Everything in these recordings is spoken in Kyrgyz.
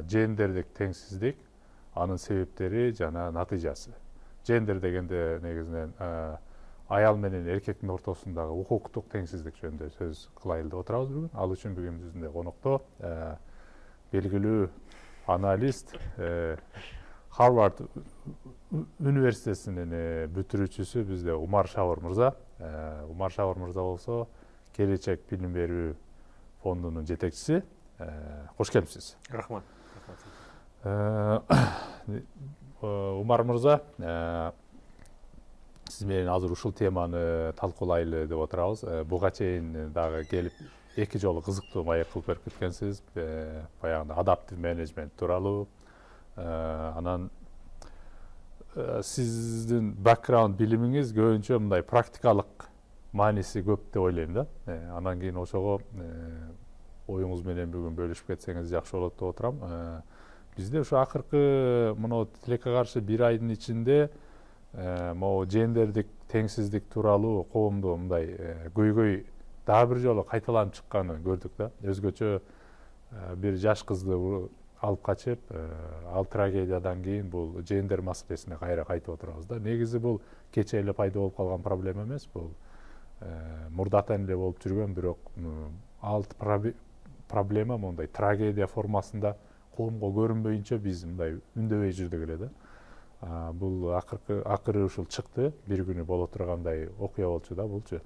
Жендердик теңсиздик, анын себептери жана натыйжасы. Жендер дегенде негизинен аял менен эркектин ортосундагы укуктук теңсиздик жөнүндө сөз кылайлы деп отурабыз бүгүн. Ал үчүн бүгүн биздин конокто белгилүү аналист, Харвард университетинин бүтүрүүчүсү бизде Умар Шабыр мырза. Умар Шабыр мырза болсо Келечек билим берүү фондунун жетекчиси. Кош келипсиз. Рахмат. Умар мырза, сиз менен азыр ушул теманы талкуулайлы деп отурабыз. Буга чейин дагы келип эки жолу кызыктуу маек кылып берип кеткенсиз. Баягы адаптив менеджмент тууралуу. Анан сиздин бэкграунд билимиңиз көбүнчө мындай практикалык мааниси көп деп ойлойм да. Анан кийин ошого оюңуз менен бүгүн бөлүшүп кетсеңиз жакшы болот деп отурам. Бизде ушу акыркы мына тилекке каршы бир айдын ичинде могу жендердик теңсиздик тууралуу коомдо мындай көйгөй дагы бир жолу кайталанып чыкканын көрдүк да. Өзгөчө бир жаш кызды алып качып, ал трагедиядан кийин бул жендер маселесине кайра кайтып отурабыз да. Негизи бул кечээ эле пайда болуп калган проблема эмес, бул мурдатан эле болуп жүргөн, бирок ал проблема мондай трагедия формасында коомго көрүнбөйүнчө биз мындай үндөбөй жүрдүк эле да. Бул акыры ушул чыкты, бир күнү боло тургандай окуя болчу да булчу.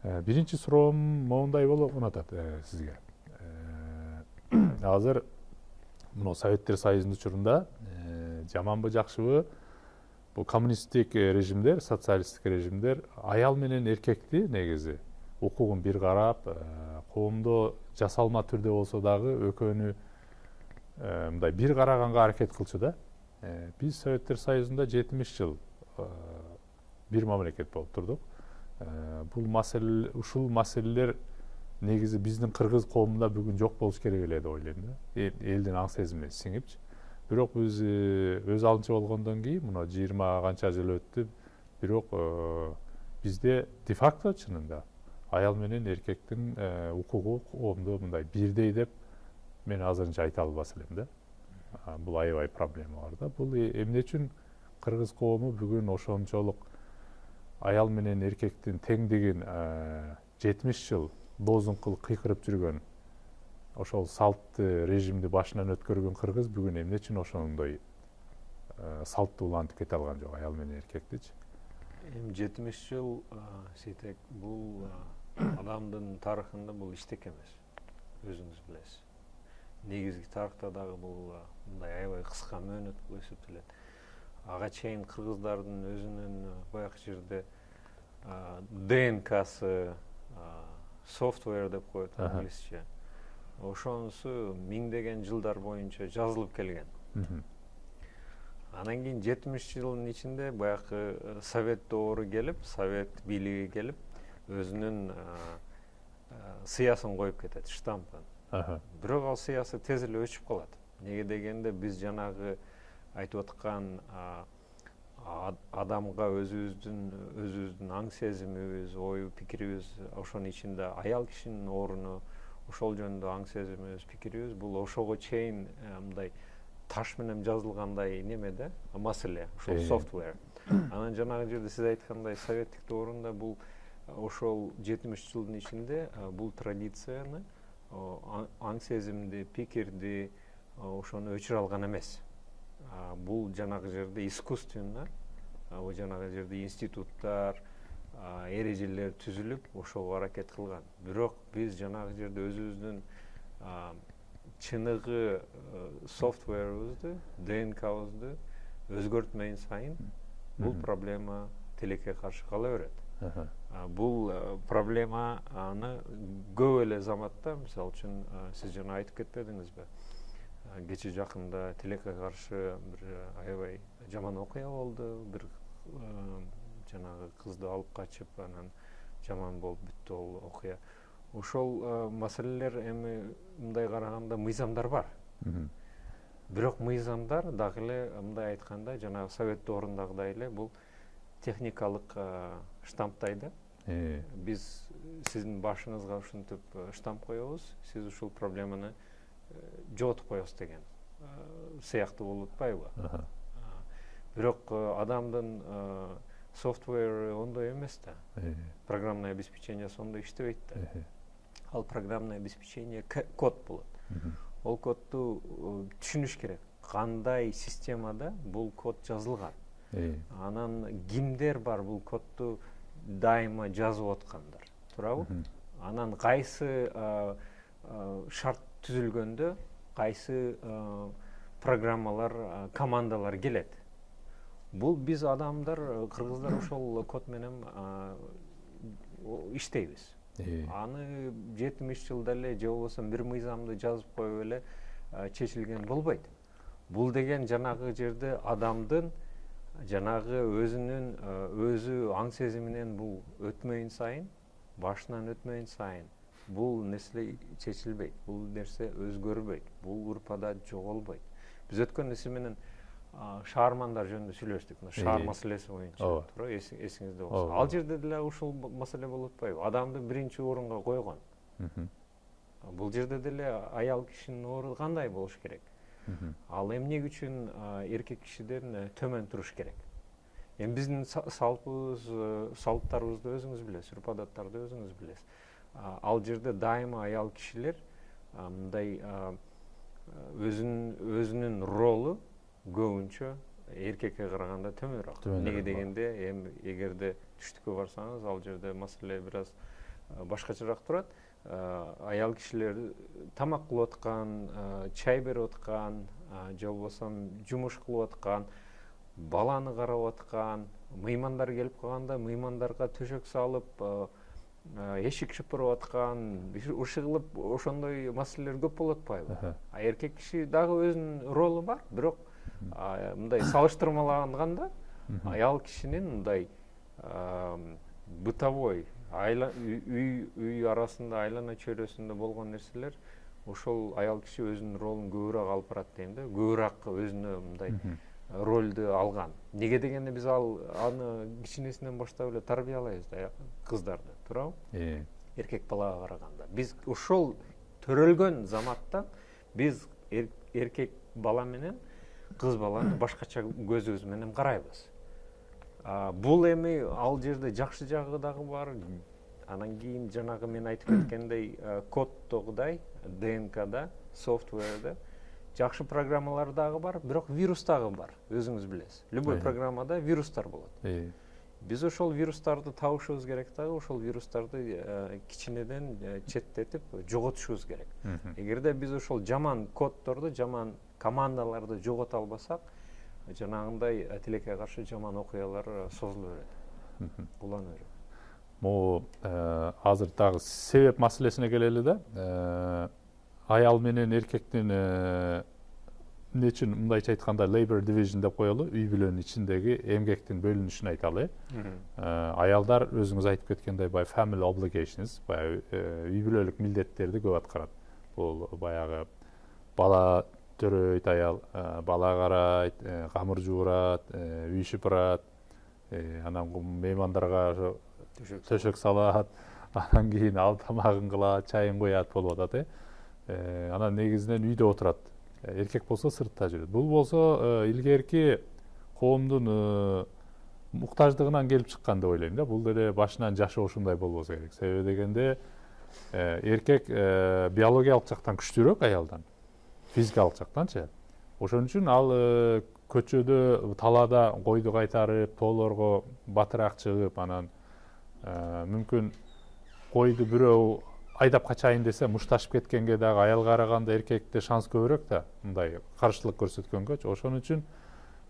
Биринчи суроом моундай болуп атат сизге. Азыр мына Советтер Союзунун учурунда жаманбы жакшыбы бул коммунисттик режимдер, социалисттик режимдер аял менен эркекти негизи укугун бир карап, коомдо жасалма түрдө болсо дагы экөөнү мындай бир караганга аракет кылчу да. Биз Советтер Союзунда 70 жыл бир мамлекет болуп турдук. Ушул маселелер негизи биздин кыргыз коомунда бүгүн жок болуш керек эле деп ойлойм да. Элдин аң сезимине сиңипчи. Бирок биз өз алдынча болгондон кийин мына 20 канча жыл өттү, бирок бизде де-факто чынында аял менен эркектин укугу коомдо мындай бирдей деп мен азырынча айта албас элем да. Бул аябай проблема бар да. Бул эмне үчүн кыргыз коому бүгүн ошончолук аял менен эркектин теңдигин 70 жыл лозунг кыйкырып жүргөн, ошол салтты режимди башынан өткөргөн кыргыз бүгүн эмне үчүн ошондой салтты улантып кете алган жок аял менен эркектичи? 70 жыл сетек бул адамдын тарыхында бул иштек эмес. Өзүңүз билесиз. Негизги тарыхта дагы бул мындай аябай кыска мөөнөт болуп эсептелет. Ага чейин кыргыздардын өзүнүн баягы жерде ДНКсы, софтвер деп коет англисче. Ошонусу миңдеген жылдар боюнча жазылып келген. Анан кийин 70 жылдын ичинде баягы совет доору келип, совет бийлиги келип, өзүнүн сыясын коюп кетет, штампын. Бирок ал сыясы тез эле өчүп калат. Неге дегенде биз жанагы айтып аткан адамга өзүбүздүн аң сезимибиз, ою пикирибиз, ошонун ичинде аял кишинин оруну, ошол жөнүндө аң сезимибиз, пикирибиз бул ошого чейин мындай таш менен жазылгандай немеде маселе, ошол софтвер. Анан жанагы жерде сиз айткандай советтик доорунда бул ошол 70 жылдын ичинде бул традицияны, аң сезимди, пикирди ошону өчүрө алган эмес. Бул жанагы жерде искусственно, жанагы жерде институттар, эрежелер түзүлүп, ошого аракет кылган. Бирок биз жанагы жерде өзүбүздүн чыныгы софтверибизди, ДНКбызды өзгөртмөйүн сайын бул проблема тилекке каршы кала берет. Бул проблеманы көп эле заматта, мисалы үчүн сиз жана айтып кетпедиңизби? Кече жакында тилекке каршы бир аябай жаман окуя болду. Бир жанагы кызды алып качып, анан жаман болуп бүттү ол окуя. Ошол маселелер эми мындай караганда мыйзамдар бар. Бирок мыйзамдар дагы эле мындай айтканда жанагы совет доорундагыдай эле бул техникалык штамптай да. Биз сиздин башыңызга ушинтип штамп коебуз, сиз ушул проблеманы жоготуп коебуз деген сыяктуу болуп атпайбы? Бирок адамдын софтвери ондой эмес да. Программное обеспечение ондой иштебейт да. Ал программное обеспечение код болот. Ол кодду түшүнүш керек. Кандай системада бул код жазылган? Анан кимдер бар бул кодду дайыма жазып аткандар, туурабы? Анан кайсы шарт түзүлгөндө кайсы программалар, командалар келет. Бул биз адамдар, кыргыздар ошол код менен иштейбиз. Аны 70 жылда эле же болбосо бир мыйзамды жазып коюп эле чечилген болбойт. Бул деген жанагы жерде адамдын жанагы өзү аң сезиминен бул өтмөйүн сайын, башынан өтмөйүн сайын бул нерсе чечилбейт, бул нерсе өзгөрбөйт, бул урпада жоголбойт. Биз өткөн нерсе менен шаармандар жөнүндө сүйлөштүк, шаар маселеси боюнча, туура эсиңизде болсо. Ал жерде деле ушул маселе болуп атпайбы? Адамды биринчи орунга койгон. Бул жерде деле аял кишинин орду кандай болуш керек? Ал эмне үчүн эркек кишиден төмөн туруш керек? Эми биздин салттарыбызды өзүңүз билесиз, урп-адаттарды өзүңүз билесиз. Ал жерде дайыма аял кишилер мындай өзүнүн ролу көбүнчө эркекке караганда төмөнүрөөк. Неге дегенде, эми эгерде түштүккө барсаңыз, ал жерде маселе бир аз башкачараак турат. Аял кишилер тамак кылып аткан, чай берип аткан, же болбосо жумуш кылып аткан, баланы карап аткан, мыймандар келип калганда мыймандарга төшөк салып, эшик шыпырып аткан, уши кылып ошондой маселелер көп болуп атпайбы? Эркек киши дагы өзүнүн ролу бар, бирок мындай салыштырмалаганда аял кишинин мындай бытовой үй арасында айлана чөйрөсүндө болгон нерселер ошол аял киши өзүнүн ролун көбүрөөк алып барат дейм да, көбүрөөк өзүнө мындай ролду алган. Неге дегенде биз аны кичинесинен баштап эле тарбиялайбыз да кыздарды, туурабы? Эркек балага караганда. Биз ошол төрөлгөн заматтан биз эркек бала менен кыз баланы башкача көзүбүз менен карайбыз. Бул эми ал жерде жакшы жагы дагы бар. Анан кийин жанагы мен айтып кеткендей коддогудай ДНКда, софтверде жакшы программалар дагы бар, бирок вирус дагы бар, өзүңүз билесиз. Любой программада вирустар болот. Биз ошол вирустарды табышыбыз керек дагы, ошол вирустарды кичинеден четтетип жоготушубуз керек. Эгерде биз ошол жаман коддорду, жаман командаларды жогото албасак, жанагындай тилекке каршы жаман окуялар созула берет, улана берет. Могу азыр дагы себеп маселесине келели да. Аял менен эркектин эмне үчүн мындайча айтканда labor division деп коелу, үй бүлөнүн ичиндеги эмгектин бөлүнүшүн айталы. Аялдар өзүңүз айтып кеткендей бай family obligations, бай үй бүлөлүк милдеттерди көп аткарат. Бул баягы бала төрөйт аял, бала карайт, камыр жуурат, үй шыпырат, анан меймандарга төшөк салат, анан кийин ал тамагын кылат, чайын коят болуп атат. Анан негизинен үйдө отурат. Эркек болсо сыртта жүрөт. Бул болсо илгерки коомдун муктаждыгынан келип чыккан деп ойлойм да. Бул деле башынан жашоо ушундай болбосо керек. Себеби дегенде эркек биологиялык жактан күчтүүрөөк аялдан, физикалык жактанчы. Ошон үчүн ал көчөдө, талаада койду кайтарып, тоолорго батыраак чыгып, анан мүмкүн койду бирөө айдап качайын десе мушташып кеткенге дагы аялга караганда эркекте шанс көбүрөөк да, мындай каршылык көрсөткөнгөчү. Ошон үчүн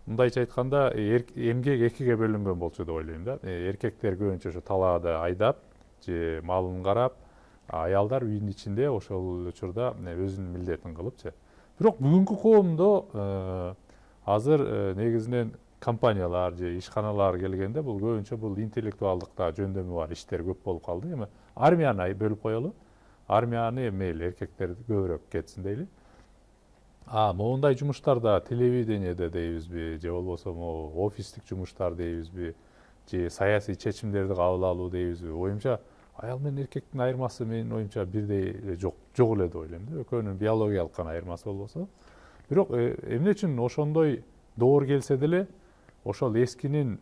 мындайча айтканда эмгек экиге бөлүнгөн болчу деп ойлойм да. Эркектер көбүнчө ошо талаада айдап же малын карап, аялдар үйдүн ичинде ошол учурда өзүнүн милдетин кылыпчы. Бирок бүгүнкү коомдо азыр негизинен компаниялар же ишканалар келгенде бул көбүнчө бул интеллектуалдыкта жөндөмү бар иштер көп болуп калды. Эми армияны бөлүп коелу. Армияны мейли эркектер көбүрөөк кетсин дейли. Моундай жумуштарда телевидениеде дейбизби, же болбосо офистик жумуштар дейбизби, же саясий чечимдерди кабыл алуу дейбизби. Оюмча аял менен эркектин айырмасы менин оюмча бирдей эле жок. жок эле деп ойлойм да. Экөөнүн биологиялык гана айырмасы болбосо. Бирок эмне үчүн ошондой доор келсе деле ошол эскинин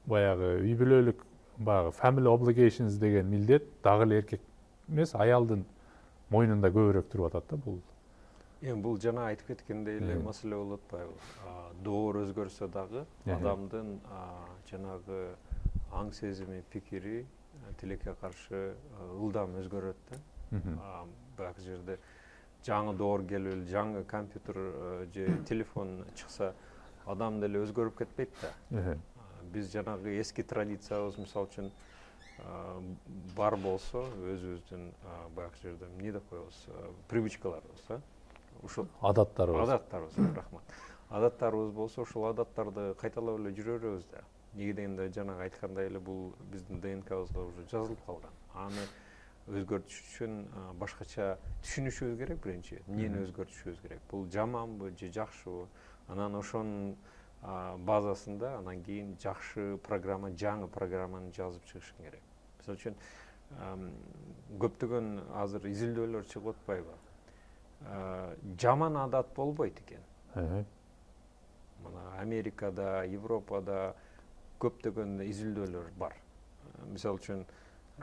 баягы үй бүлөлүк баягы family obligations деген милдет дагы эле эркек эмес, аялдын мойнунда көбүрөөк туруп атат да бул. Эми бул жана айтып кеткендей эле маселе болуп атпайбы? Доор өзгөрсө дагы адамдын жанагы аң сезими, пикири тилекке каршы ылдам өзгөрөт да. Баягы жерде жаңы доор келип эле жаңы компьютер же телефон чыкса адам деле өзгөрүп кетпейт да. Биз жанагы эски традициябыз мисалы үчүн бар болсо өзүбүздүн баягы жерде эмне деп коебуз, привычкаларыбыз, ушул адаттарыбыз, рахмат. Адаттарыбыз болсо ушул адаттарды кайталап эле жүрө беребиз да. Неге дегенде жанагы айткандай эле бул биздин ДНКбызга уже жазылып калган. Аны өзгөртүш үчүн башкача түшүнүшүбүз керек биринчи. Эмнени өзгөртүшүбүз керек? Бул жаманбы же жакшыбы? Анан ошонун базасында анан кийин жакшы программа, жаңы программаны жазып чыгышың керек. Мисалы үчүн көптөгөн азыр изилдөөлөр чыгып атпайбы? Жаман адат болбойт экен. Мына Америкада, Европада көптөгөн изилдөөлөр бар. Мисалы үчүн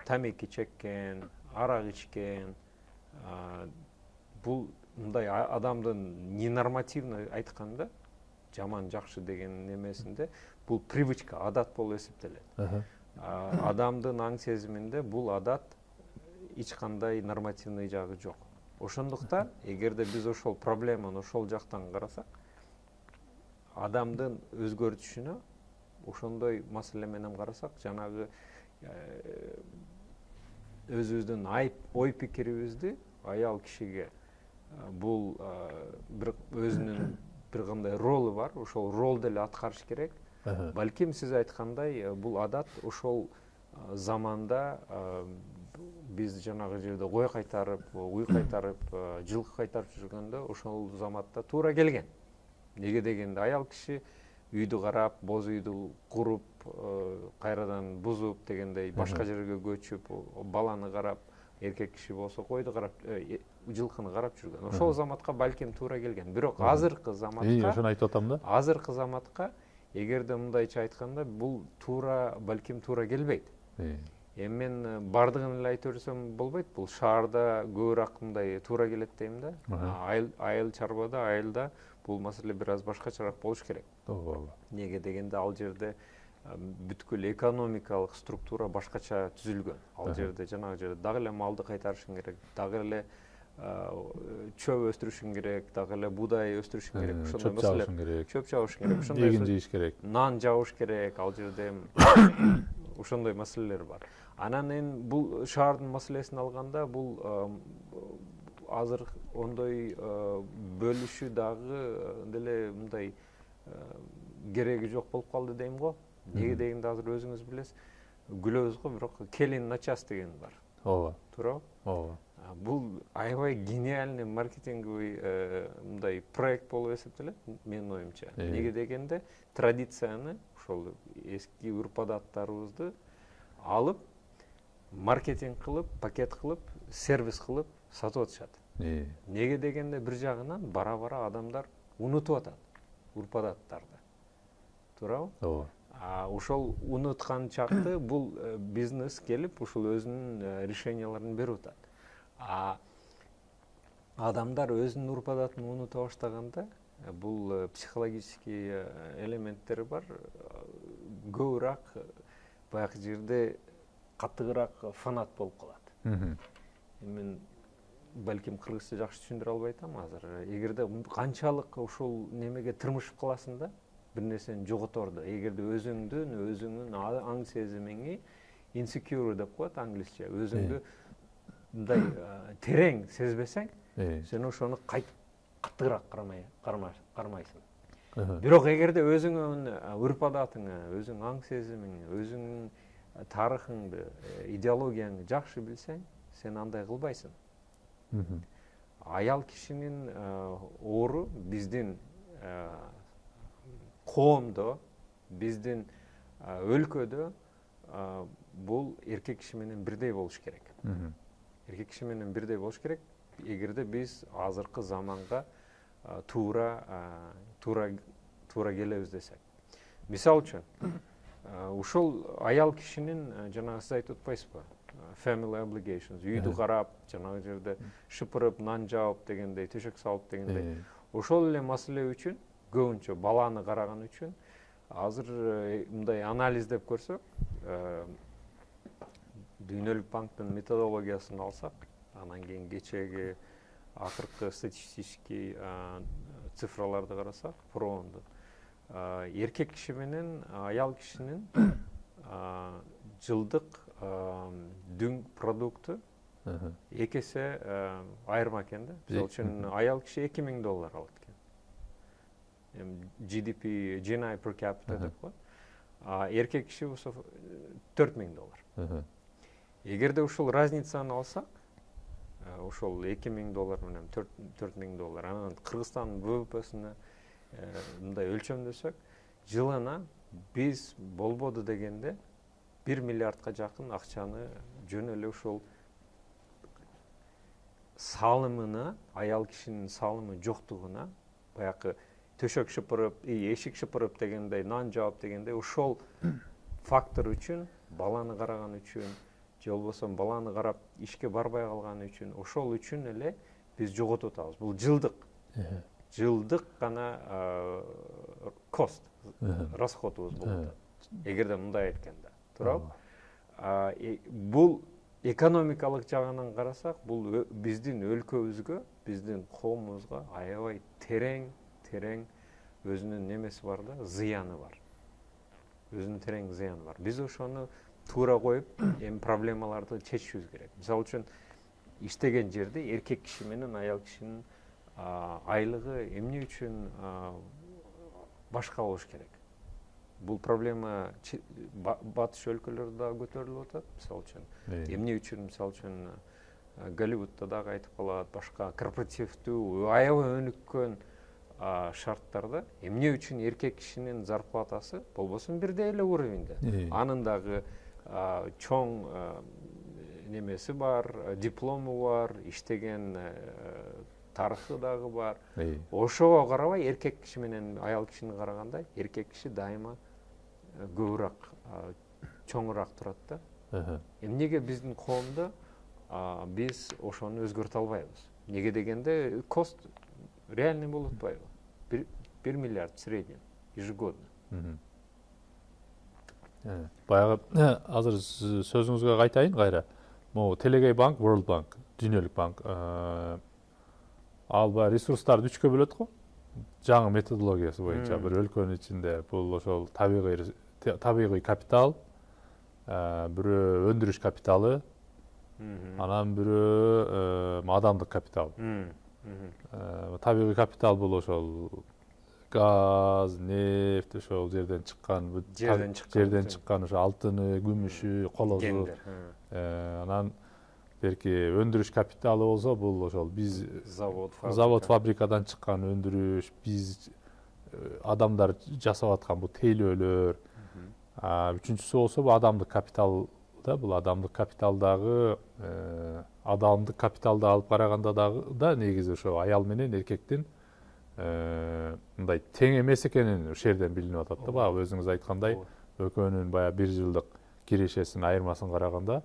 тамеки чеккен, арак ичкен, бул мындай адамдын ненормативно айтканда жаман жакшы деген немесинде бул привычка, адат болуп эсептелет. Адамдын аң сезиминде бул адат эч кандай нормативный жагы жок. Ошондуктан эгерде биз ошол проблеманы ошол жактан карасак, адамдын өзгөртүшүнө ошондой маселе менен карасак, жанагы өзүбүздүн ой пикирибизди аял кишиге бул бир өзүнүн бир кандай ролу бар, ошол ролду эле аткарыш керек. Балким сиз айткандай бул адат ошол заманда биз жанагы жерде кой кайтарып, уй кайтарып, жылкы кайтарып жүргөндө ошол заматта туура келген. Неге дегенде аял киши үйдү карап, боз үйдү куруп, кайрадан бузуп дегендей башка жерге көчүп, баланы карап, эркек киши болсо койду карап, жылкыны карап жүргөн. Ошол заматка балким туура келген. Бирок азыркы заматка, ошону айтып атам да. Азыркы заматка эгерде мындайча айтканда бул туура балким туура келбейт. Эми мен бардыгын эле айта берсем болбойт. Бул шаарда көбүрөөк мындай туура келет дейм да. Айыл чарбада, айылда бул маселе бир аз башкачараак болуш керек. Неге дегенде ал жерде бүткүл экономикалык структура башкача түзүлгөн. Ал жерде жанагы жерде дагы эле малды кайтарышың керек, дагы эле чөп өстүрүшүң керек, дагы эле буудай өстүрүшүң керек, ошондой маселе, чөп жабышың керек, ошондой эгин жыйыш керек, нан жабыш керек, ал жерде ошондой маселелер бар. Анан эми бул шаардын маселесин алганда, бул азыр ондой бөлүшүү дагы деле мындай кереги жок болуп калды дейм го. Неге дегенде азыр өзүңүз билесиз, күлөбүз го, бирок келин на час деген бар. Ооба. Туурабы? Ооба. Бул аябай гениальный маркетинговый мындай проект болуп эсептелет, менин оюмча. Неге дегенде традицияны, ошол эски урп-адаттарыбызды алып, маркетинг кылып, пакет кылып, сервис кылып сатып атышат. Неге дегенде бир жагынан бара-бара адамдар унутуп атат урп-адаттарды. Туурабы? Ооба. Ошол унуткан чакты бул бизнес келип, ушул өзүнүн решенияларын берип атат. Адамдар өзүнүн урп-адатын унута баштаганда, бул психологический элементтери бар, көбүрөөк баягы жерде катыгыраак фанат болуп калат. Мен балким кыргызча жакшы түшүндүрө албай атам азыр. Эгерде канчалык ушул немеге тырмышып каласың да, бир нерсени жоготорду. Эгерде өзүңүн аң сезимиңи insecure деп коет англисче. Өзүңдү мындай терең сезбесең, сен ошону катыгыраак кармайсың. Бирок эгерде өзүңүн урп-адатыңы, өзүңүн аң сезимиңи, өзүңүн тарыхыңды, идеологияңды жакшы билсең, сен андай кылбайсың. Аял кишинин ору биздин коомдо, биздин өлкөдө бул эркек киши менен бирдей болуш керек. Эркек киши менен бирдей болуш керек. эгерде биз азыркы заманга туура келебиз десек. Мисалы үчүн ушул аял кишинин жанагы сиз айтып атпайсызбы, family obligations, үйдү карап, жанагы жерде шыпырып, нан жаап дегендей, төшөк салып дегендей. Ошол эле маселе үчүн көбүнчө баланы караган үчүн азыр мындай анализдеп көрсөк, Дүйнөлүк банктын методологиясын алсак, анан кийин кечеги акыркы статистический цифраларды карасак, фронду эркек киши менен аял кишинин жылдык дүң продукту эки эсе айырма экен да. Мисалы үчүн аял киши $2000 алат экен. GDP, GNI per capita деп коет. Эркек киши болсо $4000. Эгерде ушул разницаны алсак, ушул $2000 менен $4000, анан Кыргызстандын ВВПсине мындай өлчөмдөсөк, жылына биз болбоду дегенде 1 миллиардка жакын акчаны жөн эле ушул салымына, аял кишинин салымы жоктугуна, баягы төшөк шыпырып, эшик шыпырып дегендей, нан жаап дегендей, ошол фактор үчүн, баланы караган үчүн, же болбосо баланы карап ишке барбай калган үчүн, ошол үчүн эле биз жоготуп атабыз. Бул жылдык гана кост, расходубуз болуп атат. Эгерде мындай айтканда, туурабы? Бул экономикалык жагынан карасак, бул биздин өлкөбүзгө, биздин коомубузга аябай терең өзүнүн немеси бар да, зыяны бар. Өзүнүн терең зыяны бар. Биз ошону туура коюп, эми проблемаларды чечишибиз керек. Мисалы үчүн, иштеген жерде эркек киши менен аял кишинин айлыгы эмне үчүн башка болуш керек? Бул проблема батыш өлкөлөрдө да көтөрүлүп атат, мисалы үчүн. Эмне үчүн, мисалы үчүн, Голливудда дагы айтып калат, башка корпоративдүү, аябай өнүккөн шарттарда эмне үчүн эркек кишинин зарплатасы болбосун бирдей эле уровеньде. Анын дагы чоң немеси бар, диплому бар, иштеген тарыхы дагы бар. Ошого карабай эркек киши менен аял кишини караганда, эркек киши дайыма көбүрөөк, чоңураак турат да. Эмнеге биздин коомдо биз ошону өзгөртө албайбыз? Неге дегенде, кост реальный болуп атпайбы? 1 миллиард в среднем ежегодно. Баягы азыр сөзүңүзгө кайтайын кайра. Могу Теlegей банк, World Bank, Дүйнөлүк банк ал баягы ресурстарды 3кө бөлөт го. Жаңы методологиясы боюнча бир өлкөнүн ичинде бул ошол табигый капитал, бирөө өндүрүш капиталы, анан бирөө адамдык капитал. Табигый капитал бул ошол газ, нефть, ошол жерден чыккан ошо алтыны, күмүшү, колозу. Анан берки өндүрүш капиталы болсо, бул ошол биз завод, фабрикадан чыккан өндүрүш, биз адамдар жасап аткан бул тейлөөлөр. Үчүнчүсү болсо бул адамдык капитал да, бул адамдык капиталдагы адамдык капиталды алып караганда дагы да негизи ошо аял менен эркектин мындай тең эмес экенин ушул жерден билинип атат да. Баягы өзүңүз айткандай, экөөнүн баягы 1 жылдык кирешесинин айырмасын караганда,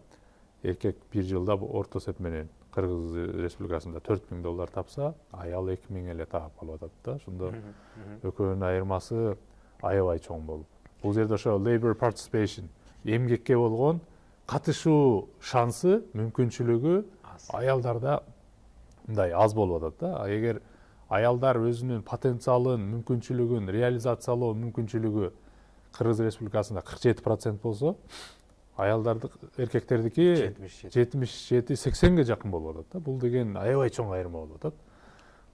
эркек 1 жылда орто эсеп менен Кыргыз Республикасында $4000 тапса, аял 2000 эле таап калып атат да. Ошондо экөөнүн айырмасы аябай чоң болуп. Бул жерде ошо labor participation, эмгекке болгон катышуу шансы, мүмкүнчүлүгү аялдарда мындай аз болуп атат да. Эгер аялдар өзүнүн потенциалын, мүмкүнчүлүгүн реализациялоо мүмкүнчүлүгү Кыргыз Республикасында 47% болсо, аялдардык, эркектердики 77-80ге жакын болуп атат да. Бул деген аябай чоң айырма болуп атат.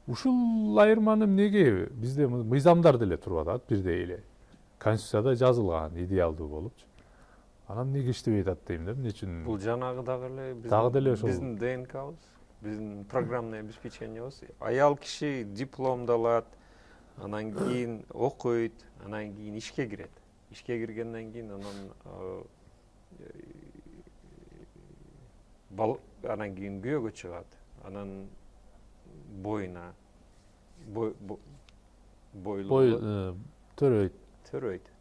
Ушул айырманы эмнеге бизде мыйзамдар деле туруп атат бирдей эле. Конституцияда жазылган, идеалдуу болупчу. Анан эмнеге иштебей атат дейм да. Эмне үчүн? Бул жанагы дагы эле биздин ДНКбыз, биздин программное обеспечениебиз. Аял киши дипломду алат, анан кийин окуйт, анан кийин ишке кирет. Ишке киргенден кийин анан кийин күйөөгө чыгат. Анан боюна бойлуу бой төрөйт.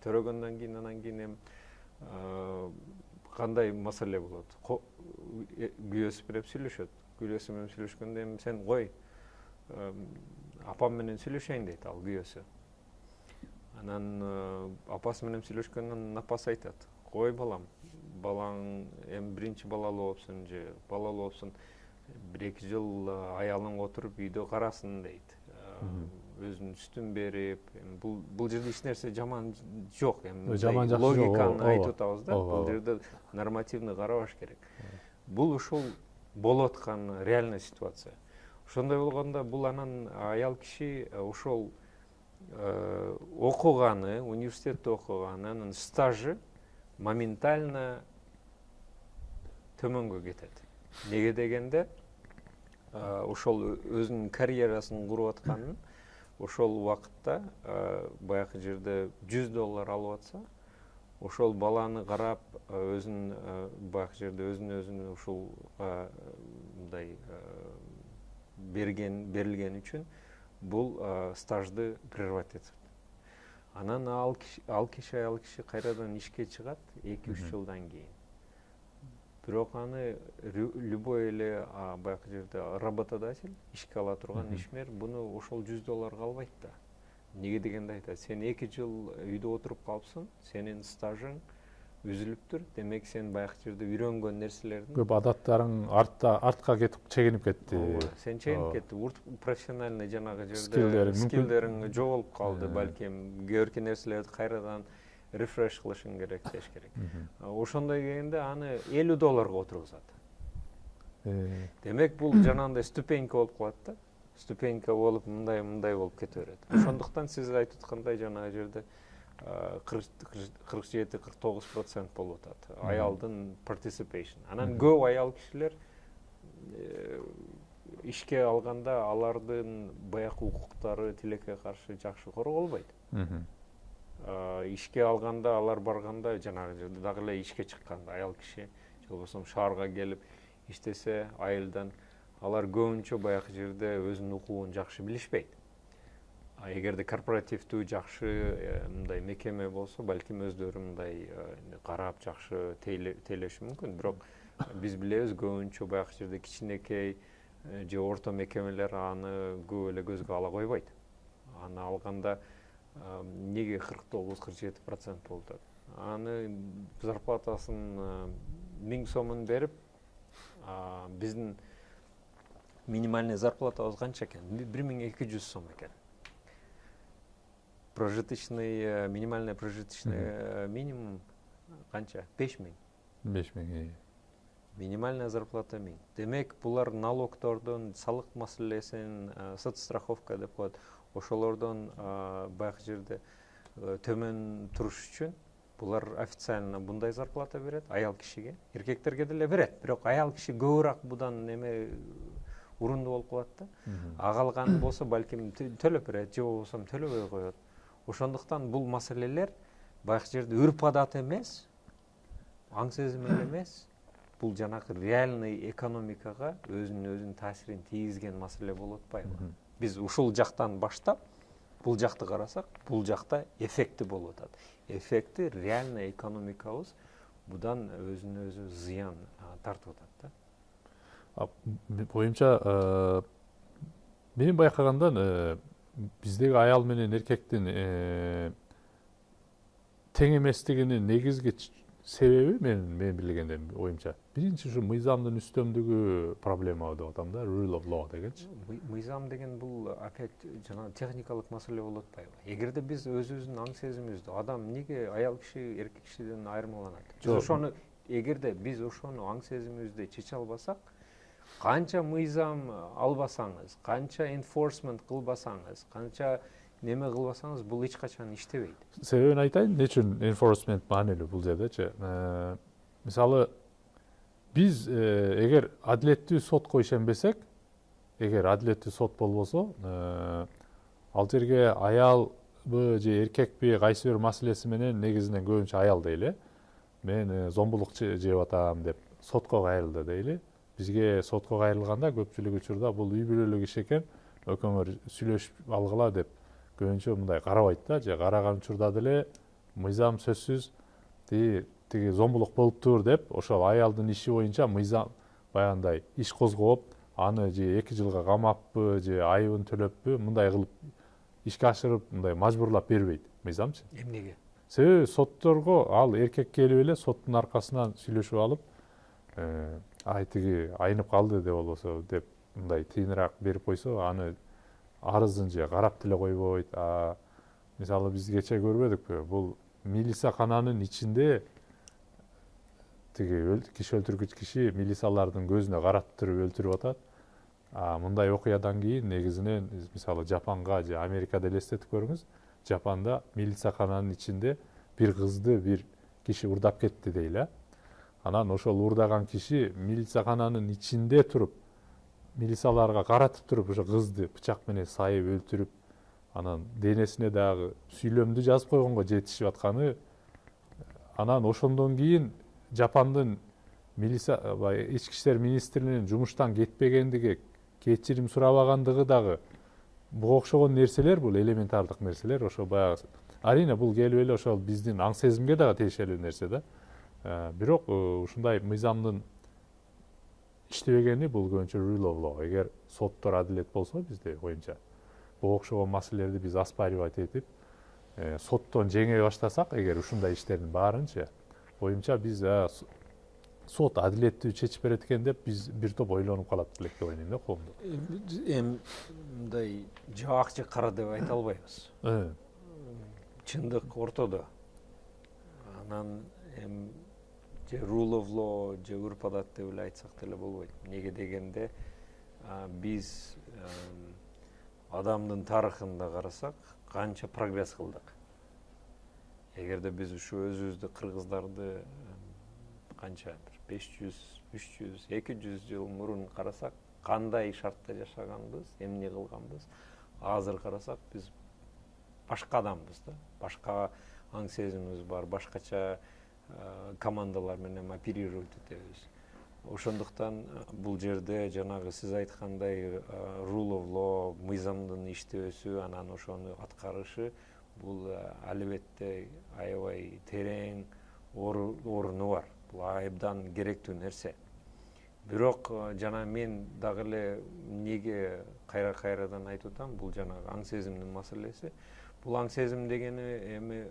Төрөгөндөн кийин анан кийин эми кандай маселе болот? Күйөөсү менен сүйлөшөт. Күйөөсү менен сүйлөшкөндө эми сен кой, апам менен сүйлөшөйүн дейт ал күйөөсү. Анан апасы менен сүйлөшкөндөн апасы айтат: "Кой балам, балаң эми биринчи балалуу болупсуң же балалуу болупсуң, 1-2 жыл аялың отуруп үйдө карасын" дейт. Өзүнүн сүтүн берип, бул жерде эч нерсе жаман жок, эми логиканы айтып атабыз да. Бул жерде нормативный карабаш керек. Бул ушул болуп аткан реальный ситуация. Ошондой болгондо бул анан аял киши ошол окуганы, университетте окуганы, анын стажы моментально төмөнгө кетет. Неге дегенде, ошол өзүнүн карьерасын куруп атканын ошол убакытта баягы жерде $100 алып атса, ошол баланы карап өзүн баягы жерде өзүн ушул мындай берилген үчүн бул стажды прервать этет. Анан аял киши кайрадан ишке чыгат 2-3 жылдан кийин. Бирок аны любой эле баягы жерде работодатель, ишке ала турган ишмер буну ошол $100 албайт да. Неге дегенде айтат: "Сен 2 жыл үйдө отуруп калыпсың, сенин стажың үзүлүптүр. Демек сен баягы жерде үйрөнгөн нерселердин көп адаттарың артка кетип чегинип кетти. Сен чегинип кетти. Профессиональный жанагы жерде скиллдериң жоголуп калды. Балким көркү нерселерди кайрадан рефреш кылышың керек, деш керек. Ошондой келгенде аны $50 отургузат. Демек бул жанагындай ступенька болуп калат да. Ступенька болуп мындай болуп кете берет. Ошондуктан сиз айтып аткандай жанагы жерде 47-49% болуп атат. Аялдын participation. Анан көп аял кишилер ишке алганда алардын баягы укуктары тилекке каршы жакшы корголбойт. Ишке алганда алар барганда жанагы жерде дагы эле ишке чыкканда аял киши же болбосо шаарга келип иштесе айылдан, алар көбүнчө баягы жерде өзүнүн укугун жакшы билишпейт. Эгерде корпоративдүү жакшы мындай мекеме болсо, балким өздөрү мындай карап жакшы тейлеши мүмкүн. Бирок биз билебиз, көбүнчө баягы жерде кичинекей же орто мекемелер аны көп эле көзгө ала койбойт. Аны алганда неге 49-47% болуп атат? Аны зарплатасын 1000 сомун берип, биздин минимальный зарплатабыз канча экен? 1200 сом экен. Минимальный прожиточный минимум канча? 5000. 5000. Минимальная зарплата 1000. Демек, булар налогтордон, салык маселесин, соцстраховка деп коет, ошолордон баягы жерде төмөн туруш үчүн булар официально мындай зарплата берет аял кишиге. Эркектерге деле берет, бирок аял киши көбүрөөк будан неме урунду болуп калат да. Агалган болсо балким төлөп берет, же болбосо төлөбөй коет. Ошондуктан бул маселелер баягы жерде үрп адат эмес, аң сезим эмес. Бул жанагы реальный экономикага өзүнүн таасирин тийгизген маселе болуп атпайбы? Биз ушул жактан баштап, бул жакты карасак, бул жакта эффекти болуп атат. Эффекти реальный экономикабыз будан өзүнө-өзү зыян тартып атат да. Боюмча менин байкагандан биздеги аял менен эркектин тең эместигинин негизги себеби мен билгенден оюмча биринчи ушу мыйзамдын үстөмдүгү проблема деп атам да, rule of law дегенчи. Мыйзам деген бул опять жана техникалык маселе болуп атпайбы? Эгерде биз өзүбүздүн аң сезимибизди, адам эмнеге аял киши эркек кишиден айырмаланат? Биз ошону эгерде биз ошону аң сезимибизди чече албасак, канча мыйзам албасаңыз, канча enforcement кылбасаңыз, канча неме кылбасаңыз, бул эч качан иштебейт. Себебин айтайын, эмне үчүн enforcement маанилүү бул жердечи? Мисалы, биз эгер адилеттүү сотко ишенбесек, эгер адилеттүү сот болбосо, ал жерге аялбы же эркекпи кайсы бир маселеси менен негизинен көбүнчө аял дейли, мен зомбулук жеп атам деп сотко кайрылды дейли. Бизге сотко кайрылганда көпчүлүк учурда бул үй бүлөлүк иш экен, экөөңөр сүйлөшүп алгыла деп көбүнчө мындай карабайт да, же караган учурда деле мыйзам сөзсүз тиги зомбулук болуптур деп ошол аялдын иши боюнча мыйзам баягындай иш козгоп, аны же 2 жылга камаппы, же айыбын төлөппү, мындай кылып ишке ашырып, мындай мажбурлап бербейт мыйзамчы. Эмнеге? Себеби сотторго ал эркек келип эле соттун аркасынан сүйлөшүп алып, ай тиги айнып калды деп болбосо деп мындай тыйыныраак берип койсо, аны арызын же карап деле койбойт. Мисалы биз кече көрбөдүкпү? Бул милициякананын ичинде тиги киши өлтүргүч киши милициялардын көзүнө карап туруп өлтүрүп атат. Мындай окуядан кийин негизинен мисалы Жапанга же Америкада элестетип көрүңүз. Жапанда милициякананын ичинде бир кызды бир киши урдап кетти дейли. Анан ошол урдаган киши милициякананын ичинде туруп, милицияларга каратып туруп ошо кызды бычак менен сайып өлтүрүп, анан денесине дагы сүйлөмдү жазып койгонго жетишип атканы. Анан ошондон кийин Жапандын ички иштер министринин жумуштан кетпегендиги, кечирим сурабагандыгы дагы буга окшогон нерселер, бул элементардык нерселер. Ошо баягы арийне бул келип эле ошол биздин аң сезимге дагы тиешелүү нерсе да. Бирок ушундай мыйзамдын иштебегени бул көбүнчө rule of law. Эгер соттор адилет болсо бизде боюнча буга окшогон маселелерди биз оспаривать этип, соттон жеңе баштасак, эгер ушундай иштердин баарынчы боюнча биз сот адилеттүү чечип берет экен деп биз бир топ ойлонуп калат белек деп ойлойм да коомдо. Эми мындай жак же кара деп айта албайбыз. Чындык ортодо. Анан же rule of law же урп адат деп эле айтсак деле болбойт. Неге дегенде биз адамдын тарыхында карасак канча прогресс кылдык. Эгерде биз ушу өзүбүздү кыргыздарды канча 500, 300, 200 жыл мурун карасак, кандай шартта жашаганбыз, эмне кылганбыз, азыр карасак биз башка адамбыз да. Башка аң сезимибиз бар, башкача командалар менен оперировать этебиз. Ошондуктан бул жерде жанагы сиз айткандай rule of law, мыйзамдын иштөөсү, анан ошону аткарышы бул албетте аябай терең оруну бар. Бул айыбдан керектүү нерсе. Бирок жана мен дагы эле неге кайрадан айтып атам, бул жанагы аң сезимдин маселеси. Бул аң сезим дегени эми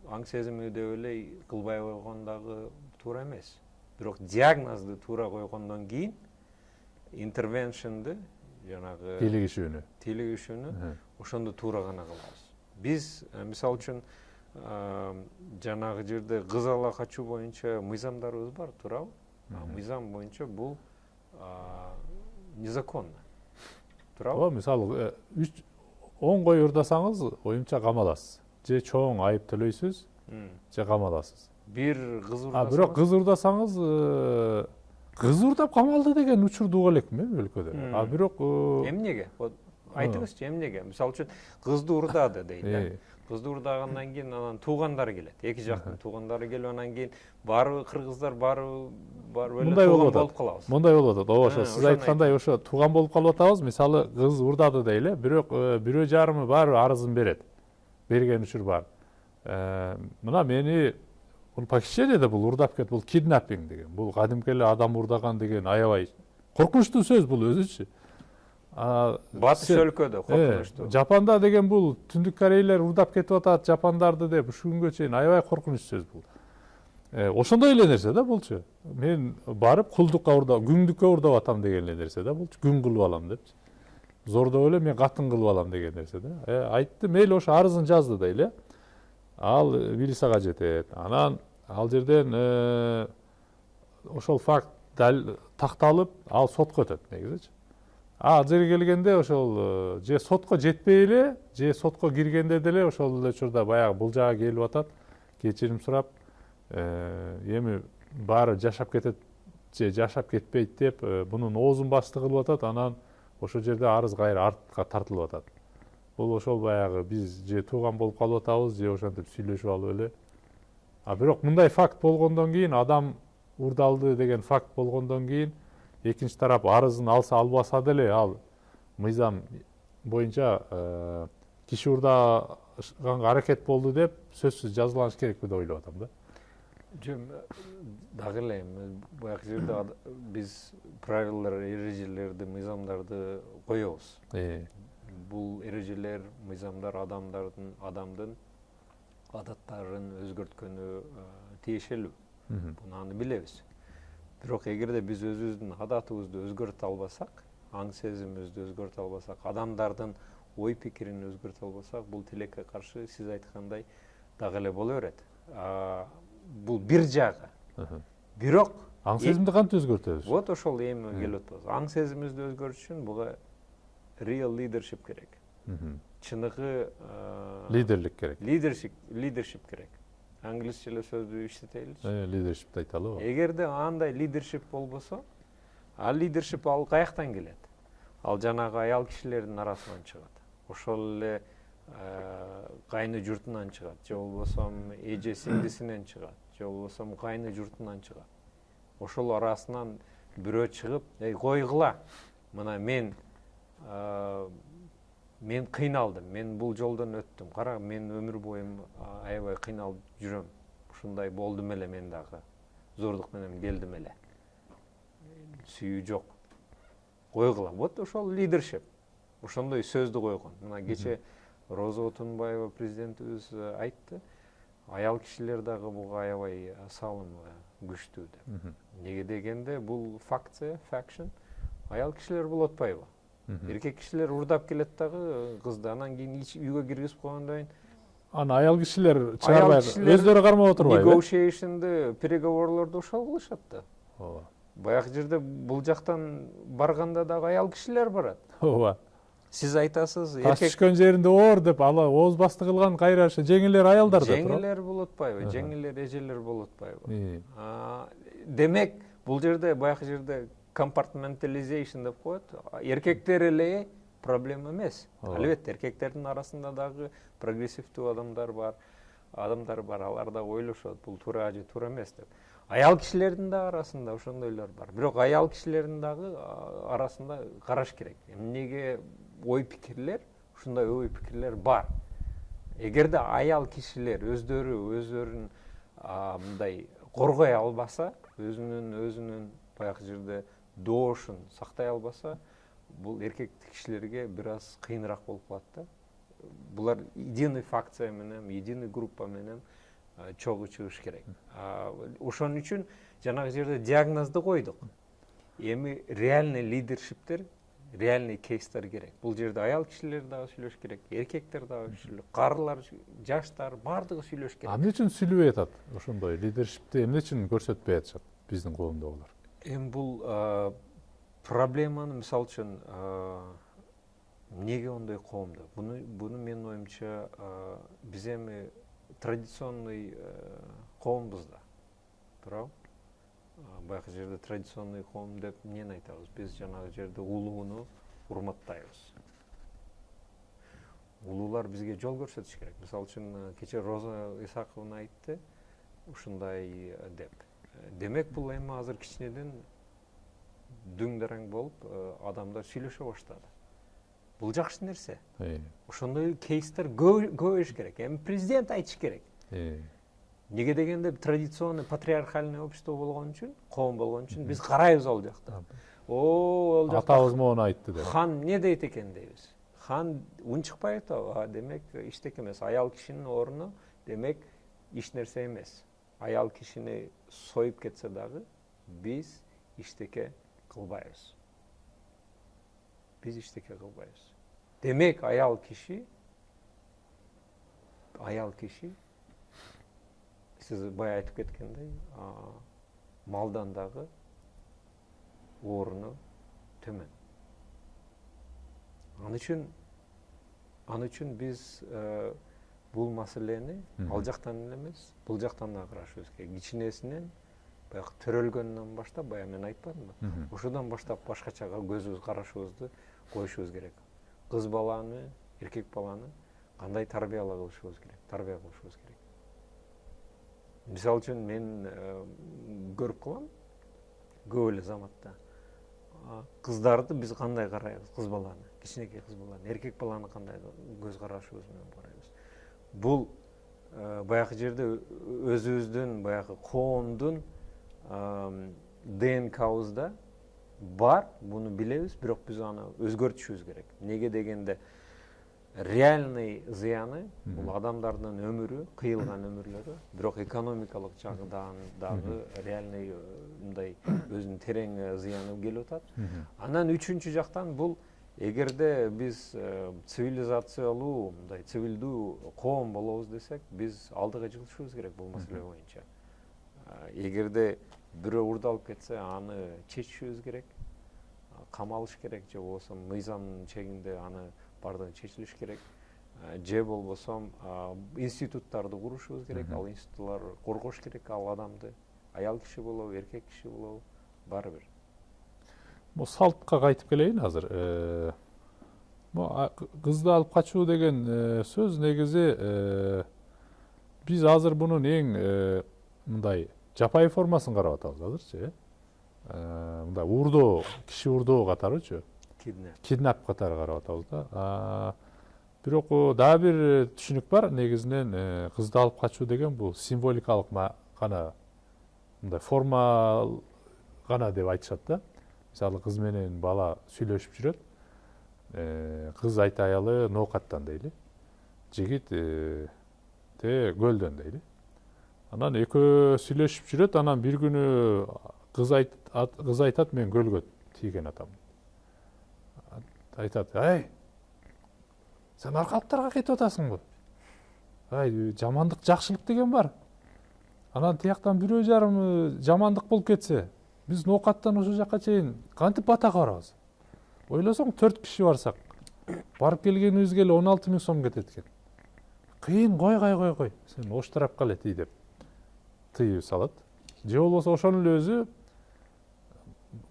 аң сезими деп эле кылбай койгон дагы туура эмес. Бирок диагнозду туура койгондон кийин интервеншнду жанагы тийлигишүүнү ошондо туура гана кылабыз. Биз мисалы үчүн жанагы жерде кыз ала качуу боюнча мыйзамдарыбыз бар, туурабы? Мыйзам боюнча бул незаконно. Туурабы? Мисалы 10 кой урдасаңыз, оюмча камаласыз. Же чоң айып төлөйсүз, же камаласыз. Бир кыз урдасаңыз. Бирок кыз урдасаңыз, кыз урдап камалды деген учурду уга элекми өлкөдө. Бирок эмнеге? Айтыңызчы, эмнеге? Мисалы үчүн кызды урдады дейли. Кызды урдагандан кийин анан туугандары келет. Эки жактын туугандары келип анан кийин баары кыргыздар баары эле тууган болуп калабыз. Мындай болуп атат. Ошо сиз айткандай ошо тууган болуп калып атабыз. Мисалы кыз урдады дейли, бирок бирөө жарымы баары арызын берет. Берген учур бар. Мына мени бул похищение да бул урдап кет, бул киднаппинг деген. Бул кадимки эле адам урдаган деген аябай коркунучтуу сөз бул өзүчү. Батыш өлкөдө коркунучтуу. Жапанда деген бул түндүк корейлер урдап кетип атат жапандарды деп ушу күнгө чейин аябай коркунучтуу сөз бул. Ошондой эле нерсе да булчу. Мен барып кулдукка урдап, күңдүккө урдап атам деген эле нерсе да булчу. Күң кылып алам депчи. Зордоп эле мен катын кылып алам деген нерсе да. Айтты, мейли ошо арызын жазды дейли. Ал милицияга жетет. Анан ал жерден ошол факт такталып, ал сотко өтөт негизичи. Ал жерге келгенде ошол же сотко жетпей эле, же сотко киргенде деле ошол эле учурда баягы бул жага келип атат, кечирим сурап, эми баары жашап кетет же жашап кетпейт деп бунун оозун басты кылып атат, анан ошол жерде арыз кайра артка тартылып атат. Бул ошол баягы биз же тууган болуп калып атабыз, же ошентип сүйлөшүп алып эле. Бирок мындай факт болгондон кийин, адам урдалды деген факт болгондон кийин, экинчи тарап арызын алса албаса деле ал мыйзам боюнча киши уурдаганга аракет болду деп сөзсүз жазаланыш керекпи деп ойлоп атам да. Дагы эле баягы жерде биз правилалар, эрежелерди, мыйзамдарды коебуз. Бул эрежелер, мыйзамдар адамдын адаттарын өзгөрткөнү тиешелүү. Буну аны билебиз. Бирок эгерде биз өзүбүздүн адатыбызды өзгөртө албасак, аң сезимибизди өзгөртө албасак, адамдардын ой пикирин өзгөртө албасак, бул тилекке каршы сиз айткандай дагы эле боло берет. Бул бир жагы. Бирок аң сезимди кантип өзгөртөбүз? Вот ошол эми келип атабыз. Аң сезимибизди өзгөртүш үчүн буга real leadership керек. Чыныгы лидерлик керек. Leadership керек. Англисче эле сөздү иштетеличи. Leadershipти айталы. Эгерде андай leadership болбосо, ал leadership ал каяктан келет? Ал жанагы аял кишилердин арасынан чыгат. Ошол эле кайны журтунан чыгат, же болбосо эже сиңдисинен чыгат, же болбосо кайны журтунан чыгат. Ошол арасынан бирөө чыгып, "Эй, койгула. Мына мен кыйналдым, мен бул жолдон өттүм. Кара, мен өмүр бою аябай кыйналып жүрөм. Ушундай болдум эле мен дагы. Зордук менен келдим эле. Сүйүү жок. Койгула." Вот ошол лидершип. Ошондой сөздү койгон. Мына кече Роза Отунбаева президентибиз айтты. Аял кишилер дагы буга аябай салым күчтүү деп. Неге дегенде бул факция, faction. Аял кишилер болуп атпайбы? Эркек кишилер урдап келет дагы кызды, анан кийин үйгө киргизип койгондон кийин аны аял кишилер чыгарбай, өздөрү кармап отурбайбы? Negotiation'ды, переговорлорду ошол кылышат да. Ооба. Баягы жерде бул жактан барганда дагы аял кишилер барат. Ооба. Сиз айтасыз, таш түшкөн жеринде оор деп, ала ооз басты кылган кайра жеңилер аялдар да. Жеңилер болуп атпайбы? Жеңилер эжелер болуп атпайбы? Демек, бул жерде баягы жерде compartmentalization деп коет. Эркектер эле проблема эмес. Албетте, эркектердин арасында дагы прогрессивдүү адамдар бар, алар да ойлошот, бул туура же туура эмес деп. Аял кишилердин да арасында ошондойлор бар. Бирок аял кишилердин дагы арасында караш керек. Эмнеге ой пикирлер, ушундай ой пикирлер бар. Эгерде аял кишилер өздөрүн мындай коргой албаса, өзүнүн баягы жерде доошун сактай албаса, бул эркек кишилерге бир аз кыйыныраак болуп калат да. Булар единый факция менен, единый группа менен чогуу чыгыш керек. Ошон үчүн жанагы жерде диагнозду койдук. Эми реальный лидершиптер, реальный кейстер керек. Бул жерде аял кишилер дагы сүйлөш керек, эркектер дагы сүйлөш, карылар, жаштар бардыгы сүйлөш керек. Эмне үчүн сүйлөбөй атат? Ошондой лидершипти эмне үчүн көрсөтпөй атышат биздин коомдогулар? Эми бул проблеманы мисалы үчүн эмнеге ондой коомдо? Буну менин оюмча биз эми традиционный коомбуз да. Туурабы? Баягы жерде традиционный коом деп эмнени айтабыз? Биз жанагы жерде улууну урматтайбыз. Улуулар бизге жол көрсөтүш керек. Мисалы үчүн кече Роза Исаковна айтты, ушундай деп. Демек бул эми азыр кичинеден дүң дараң болуп, адамдар сүйлөшө баштады. Бул жакшы нерсе. Ошондой кейстер көбөйүш керек. Эми президент айтыш керек. Неге дегенде традиционный патриархальный общество болгон үчүн, коом болгон үчүн биз карайбыз ал жакта. Ол жакта атабыз моуну айтты деп. Хан эмне дейт экен дейбиз. Хан унчукпай атабы? Демек иштеке эмес. Аял кишинин оруну демек эч нерсе эмес. Аял кишини союп кетсе дагы биз иштеке кылбайбыз. Демек аял киши сиз бая айтып кеткендей, малдан дагы оруну төмөн. Аны үчүн биз бул маселени ал жактан эле эмес, бул жактан да карашыбыз керек. Кичинесинен баягы төрөлгөндөн баштап, бая мен айтпадымбы? Ошодон баштап башкачага көзүбүз карашыбызды коюшубуз керек. Кыз баланы, эркек баланы кандай тарбия кылышыбыз керек. Мисалы үчүн мен көрүп калам көп эле заматта. Кыздарды биз кандай карайбыз, кыз баланы? кичинекей кыз баланы, эркек баланы кандай көз карашыбыз менен карайбыз. Бул баягы жерде өзүбүздүн баягы коомдун ДНКбызда бар, буну билебиз, бирок биз аны өзгөртүшүбүз керек. Неге дегенде реальный зыяны бул адамдардын өмүрү, кыйылган өмүрлөрү, бирок экономикалык жагынан дагы реальный мындай өзүнүн терең зыяны келип атат. Анан үчүнчү жактан бул эгерде биз цивилизациялуу, мындай цивилдүү коом болобуз десек, биз алдыга жылышыбыз керек бул маселе боюнча. Эгерде бирөө урдалып кетсе, аны чечишибиз керек, камалыш керек, же болбосо мыйзамдын чегинде аны бардыгы чечилиш керек, же болбосо институттарды курушубуз керек, ал институттар коргош керек ал адамды, аял киши болобу, эркек киши болобу, баары бир. Бул салтка кайтып келейин азыр. Кызды алып качуу деген сөз негизи биз азыр бунун эң мындай жапайы формасын карап атабыз азырчы. Мындай урдоо, киши урдоо катарычы. Киднап катары карап атабыз да. Бирок дагы бир түшүнүк бар, негизинен кызды алып качуу деген бул символикалык гана мындай форма гана деп айтышат да. Мисалы кыз менен бала сүйлөшүп жүрөт. Кыз аялы ноокаттан дейли. Жигит көлдөн дейли. Анан экөө сүйлөшүп жүрөт, анан бир күнү кыз айтат, мен көлгө тийген атам. Айтат, ай, сен аркалыктарга кетип атасыңбы? Ай, жамандык, жакшылык деген бар. Анан тияктан бирөө жарым жамандык болуп кетсе, биз ноокаттан ошол жакка чейин кантип батага барабыз? Ойлосоң 4 киши барсак, барып келгенибизге эле 16 000 сом кетет экен. Кыйын, кой, сен ош тарапка эле тий деп тыйып салат. Же болбосо ошонун эле өзү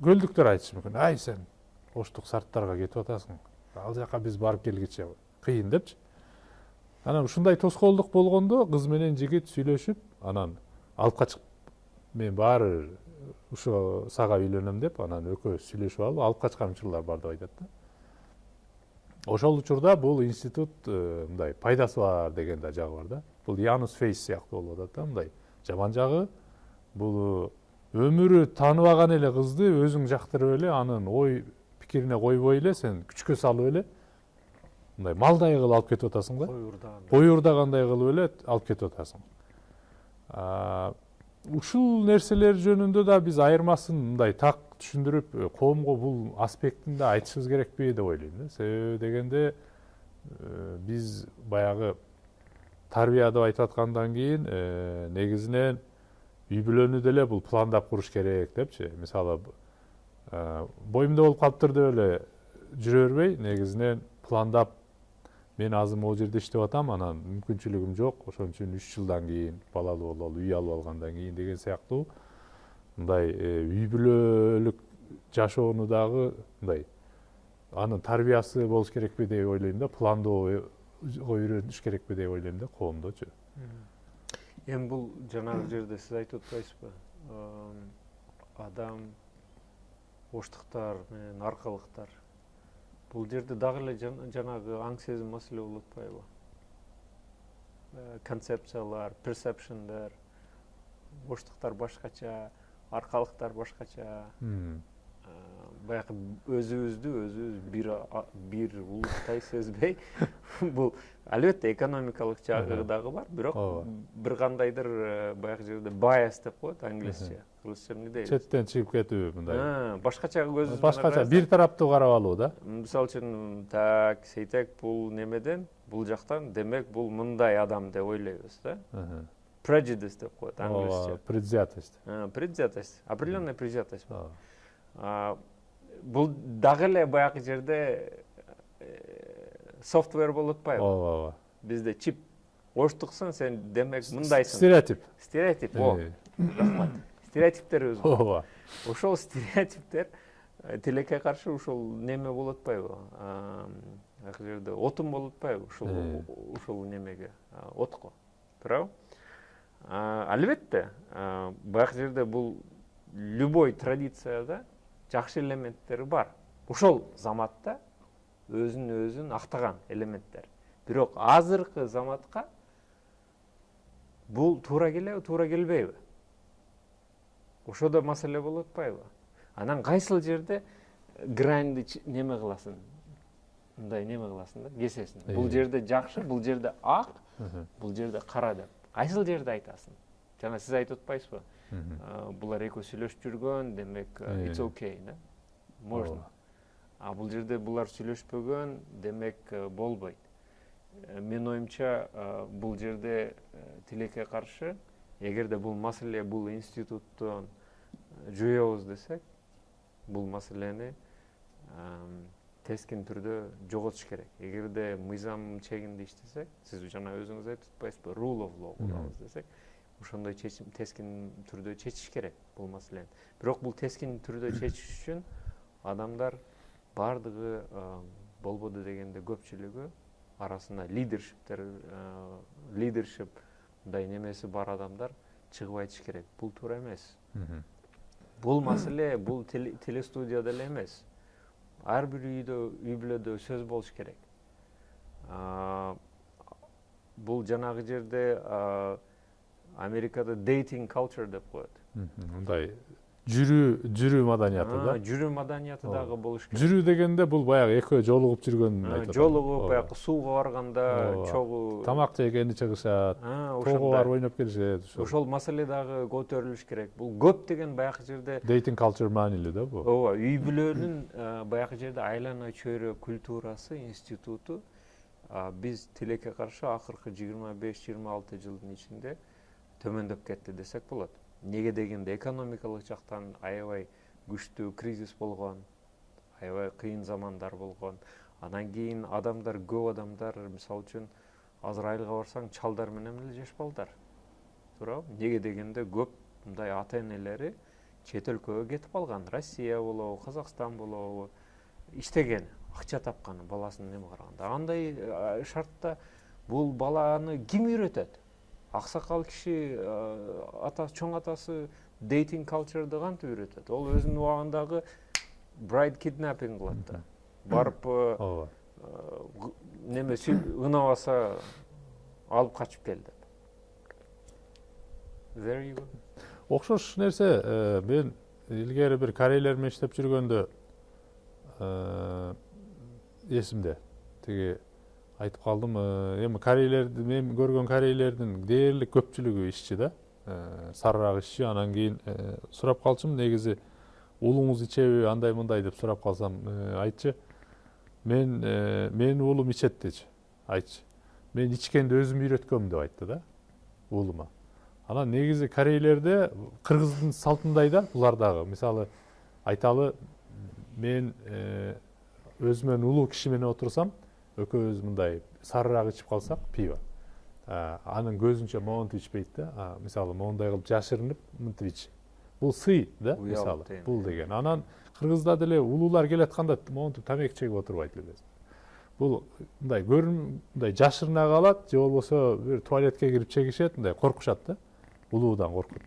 көлдүктөр айтышы мүмкүн. Ай, сен оштук сарттарга кетип атасың. Ал жака биз барып келгиче кыйын депчи. Анан ушундай тоскоолдук болгондо кыз менен жигит сүйлөшүп, анан алып качып, мен баары ушо сага үйлөнөм деп, анан экөө сүйлөшүп алып качкан учурлар бар деп айтат да. Ошол учурда бул институт мындай пайдасы бар деген да жагы бар да. Бул Янус Фейс сыяктуу болуп атат да, мындай. Жаман жагы бул өмүрү тааныбаган эле кызды өзүң жактырып эле, анын ой пикирине койбой эле сен күчкө салып эле мындай малдай кылып алып кетип атасың да. Кой урдагандай кылып эле алып кетип атасың. Ушул нерселер жөнүндө да биз айырмасын мындай так түшүндүрүп, коомго бул аспектин да айтышыбыз керекпи деп ойлойм да. Себеби дегенде биз баягы тарбия деп айтып аткандан кийин негизинен үй бүлөнү деле бул пландап куруш керек депчи. Мисалы боюмда болуп калыптыр деп эле жүрө бербей, негизинен пландап мен азыр могул жерде иштеп атам, анан мүмкүнчүлүгүм жок, ошон үчүн 3 жылдан кийин балалуу бололу, үй алып алгандан кийин деген сыяктуу мындай үй бүлөлүк жашоону дагы мындай анын тарбиясы болуш керекпи деп ойлойм да, пландоого үйрөнүш керекпи деп ойлойм да коомдочу. Эми бул жанагы жерде сиз айтып атпайсызбы? Адам оштуктар менен аркалыктар. Бул жерде дагы эле жанагы аң сезим маселе болуп атпайбы? Концепциялар, персепшндар, оштуктар башкача, аркалыктар башкача. Баягы өзүбүз бир улуттай сезбей, бул албетте экономикалык жагы дагы бар, бирок бир кандайдыр баягы жерде bias деп коет англисче. Кыргызча эмне дейт? Четтен чыгып кетүү мындай. Башкача көзүбүз менен башкача бир тараптуу карап алуу да. Мисалы үчүн, сейтек бул немеден, бул жактан, демек бул мындай адам деп ойлойбуз да. Prejudice деп коет англисче. Предвзятость. Предвзятость. Определенная предвзятость. Бул дагы эле баягы жерде софтвер болуп атпайбы? Ооба. Бизде чип. Оштуксуң, сен демек мындайсың. Стереотип. Стереотип. Рахмат. Стереотиптер өзү. Ооба. Ошол стереотиптер тилекке каршы ушул неме болуп атпайбы? Баягы жерде отун болуп атпайбы? Ушул немеге, отко. Туурабы? Албетте, баягы жерде бул любой традицияда жакшы элементтери бар. Ошол заматта өзүн актаган элементтер. Бирок азыркы заматка бул туура келеби, туура келбейби? Ошодо маселе болуп атпайбы? Анан кайсыл жерде гранды неме кыласың? Мындай неме кыласың да, кесесиң. Бул жерде жакшы, бул жерде ак, бул жерде кара деп. Кайсыл жерде айтасың? Жана сиз айтып атпайсызбы? Булар экөө сүйлөшүп жүргөн, демек it's okay, да? Можно. А бул жерде булар сүйлөшпөгөн, демек болбойт. Менин оюмча бул жерде тилекке каршы, эгерде бул маселе бул институттон жоебуз десек, бул маселени тескин түрдө жоготуш керек. Эгерде мыйзам чегинде иштесек, сиз жана өзүңүз айтып атпайсызбы, rule of law курабыз десек, ошондой чечим тескин түрдө чечиш керек бул маселени. Бирок бул тескин түрдө чечиш үчүн адамдар бардыгы болбоду дегенде көпчүлүгү арасында лидершип мындай немеси бар адамдар чыгып айтыш керек. Бул туура эмес. Бул маселе бул телестудияда эле эмес. Ар бир үй бүлөдө сөз болуш керек. Бул жанагы жерде Америкада dating culture деп коет. Мындай жүрүү маданияты да. Жүрүү маданияты дагы болуш керек. Жүрүү дегенде бул баягы экөө жолугуп жүргөн айтат. Жолугуп, баягы сууга барганда чогуу тамак жегени чыгышат, тоого барып ойноп келишет. Ошол маселе дагы көтөрүлүш керек. Бул көп деген баягы жерде dating culture маанилүү да бул. Ооба, үй бүлөнүн баягы жерде айлана чөйрө культурасы, институту биз тилекке каршы акыркы 25-26 жылдын ичинде төмөндөп кетти десек болот. Неге дегенде экономикалык жактан аябай күчтүү кризис болгон, аябай кыйын замандар болгон. Анан кийин адамдар, көп адамдар, мисалы үчүн азыр айылга барсаң чалдар менен эле жашпалдар. Туурабы? Неге дегенде көп мындай ата-энелери чет өлкөгө кетип калган. Россия болобу, Казакстан болобу, иштеген, акча тапкан баласын неме караганда. Андай шартта бул баланы ким үйрөтөт? Аксакал киши атасы, чоң атасы dating culture'ды кантип үйрөтөт? Ол өзүнүн убагындагы bride kidnapping кылат да. Барып неме ынабаса алып качып кел деп. Very good. Окшош нерсе, мен илгери бир корейлер менен иштеп жүргөндө эсимде. Тиги айтып калдым, эми корейлерди мен көргөн корейлердин дээрлик көпчүлүгү ишчи да, сарыраак ишчи. Анан кийин сурап калчым, негизи уулуңуз ичеби, андай мындай деп сурап калсам, айтчы, менин уулум ичет дечи, айтчы. Мен ичкенди өзүм үйрөткөм деп айтты да, уулума. Анан негизи корейлерде кыргыздын салтындай да, булар дагы, мисалы айталы, мен өзүмөн улуу киши менен отурсам, экөөбүз мындай сарыраак ичип калсак, пиво. Анын көзүнчө монтип ичпейт да. Мисалы мондай кылып жашырынып, мынтип ич. Бул сый да, мисалы. Бул деген. Анан кыргызда деле улуулар келатканда монтип тамеки чегип отурбайт элебиз. Бул мындай мындай жашырына калат, же болбосо бир туалетке кирип чегишет, мындай коркушат да. Улуудан коркут.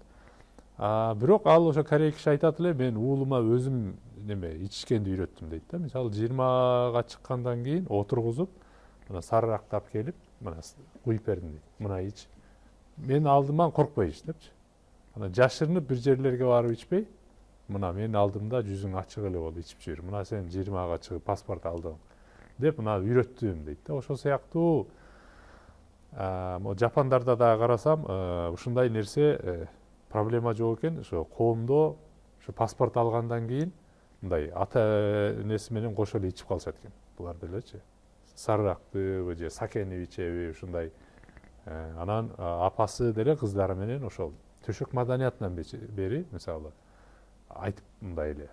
Бирок ал ошо корей киши айтат эле, мен уулума өзүм неме ичишкенди үйрөттүм дейт да. Мисалы 20-га чыккандан кийин отургузуп, мына сарырактап келип, мына куюп бердим дейт. Мына ич. Мен алдыман коркпой ич депчи. Анан жашырынып бир жерлерге барып ичпей, мына менин алдымда жүзүң ачык эле болуп ичип жүр. Мына сен 20-га чыгып паспорт алдың деп мына үйрөттүм дейт да. Ошол сыяктуу Жапандарда да карасам, ушундай нерсе проблема жок экен. Ошо коомдо ошо паспорт алгандан кийин мындай ата энеси менен кошо эле ичип калышат экен. Булар делечи. Сарыраакты же сакени ичеби ушундай. Анан апасы деле кыздары менен ошол төшөк маданиятынан бери, мисалы, айтып мындай эле.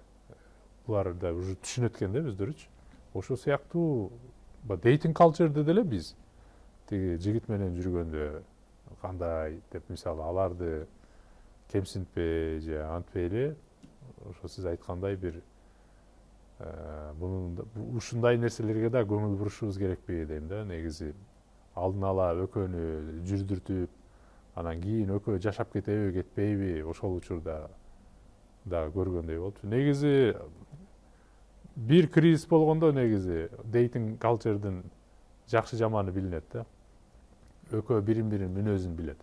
Булар да уже түшүнөт экен да өздөрүчү. Ошол сыяктуу dating culture'ды деле биз тиги жигит менен жүргөндө кандай деп, мисалы, аларды кемсинтпей же антпей эле, ошо сиз айткандай бир ушундай нерселерге да көңүл бурушубуз керекпи дейм да. Негизи алдын ала экөөнү жүрдүртүп, анан кийин экөө жашап кетеби, кетпейби, ошол учурда да көргөндөй болчу. Негизи бир кризис болгондо негизи дейтинг калчердин жакшы жаманы билинет да. Экөө бирин мүнөзүн билет.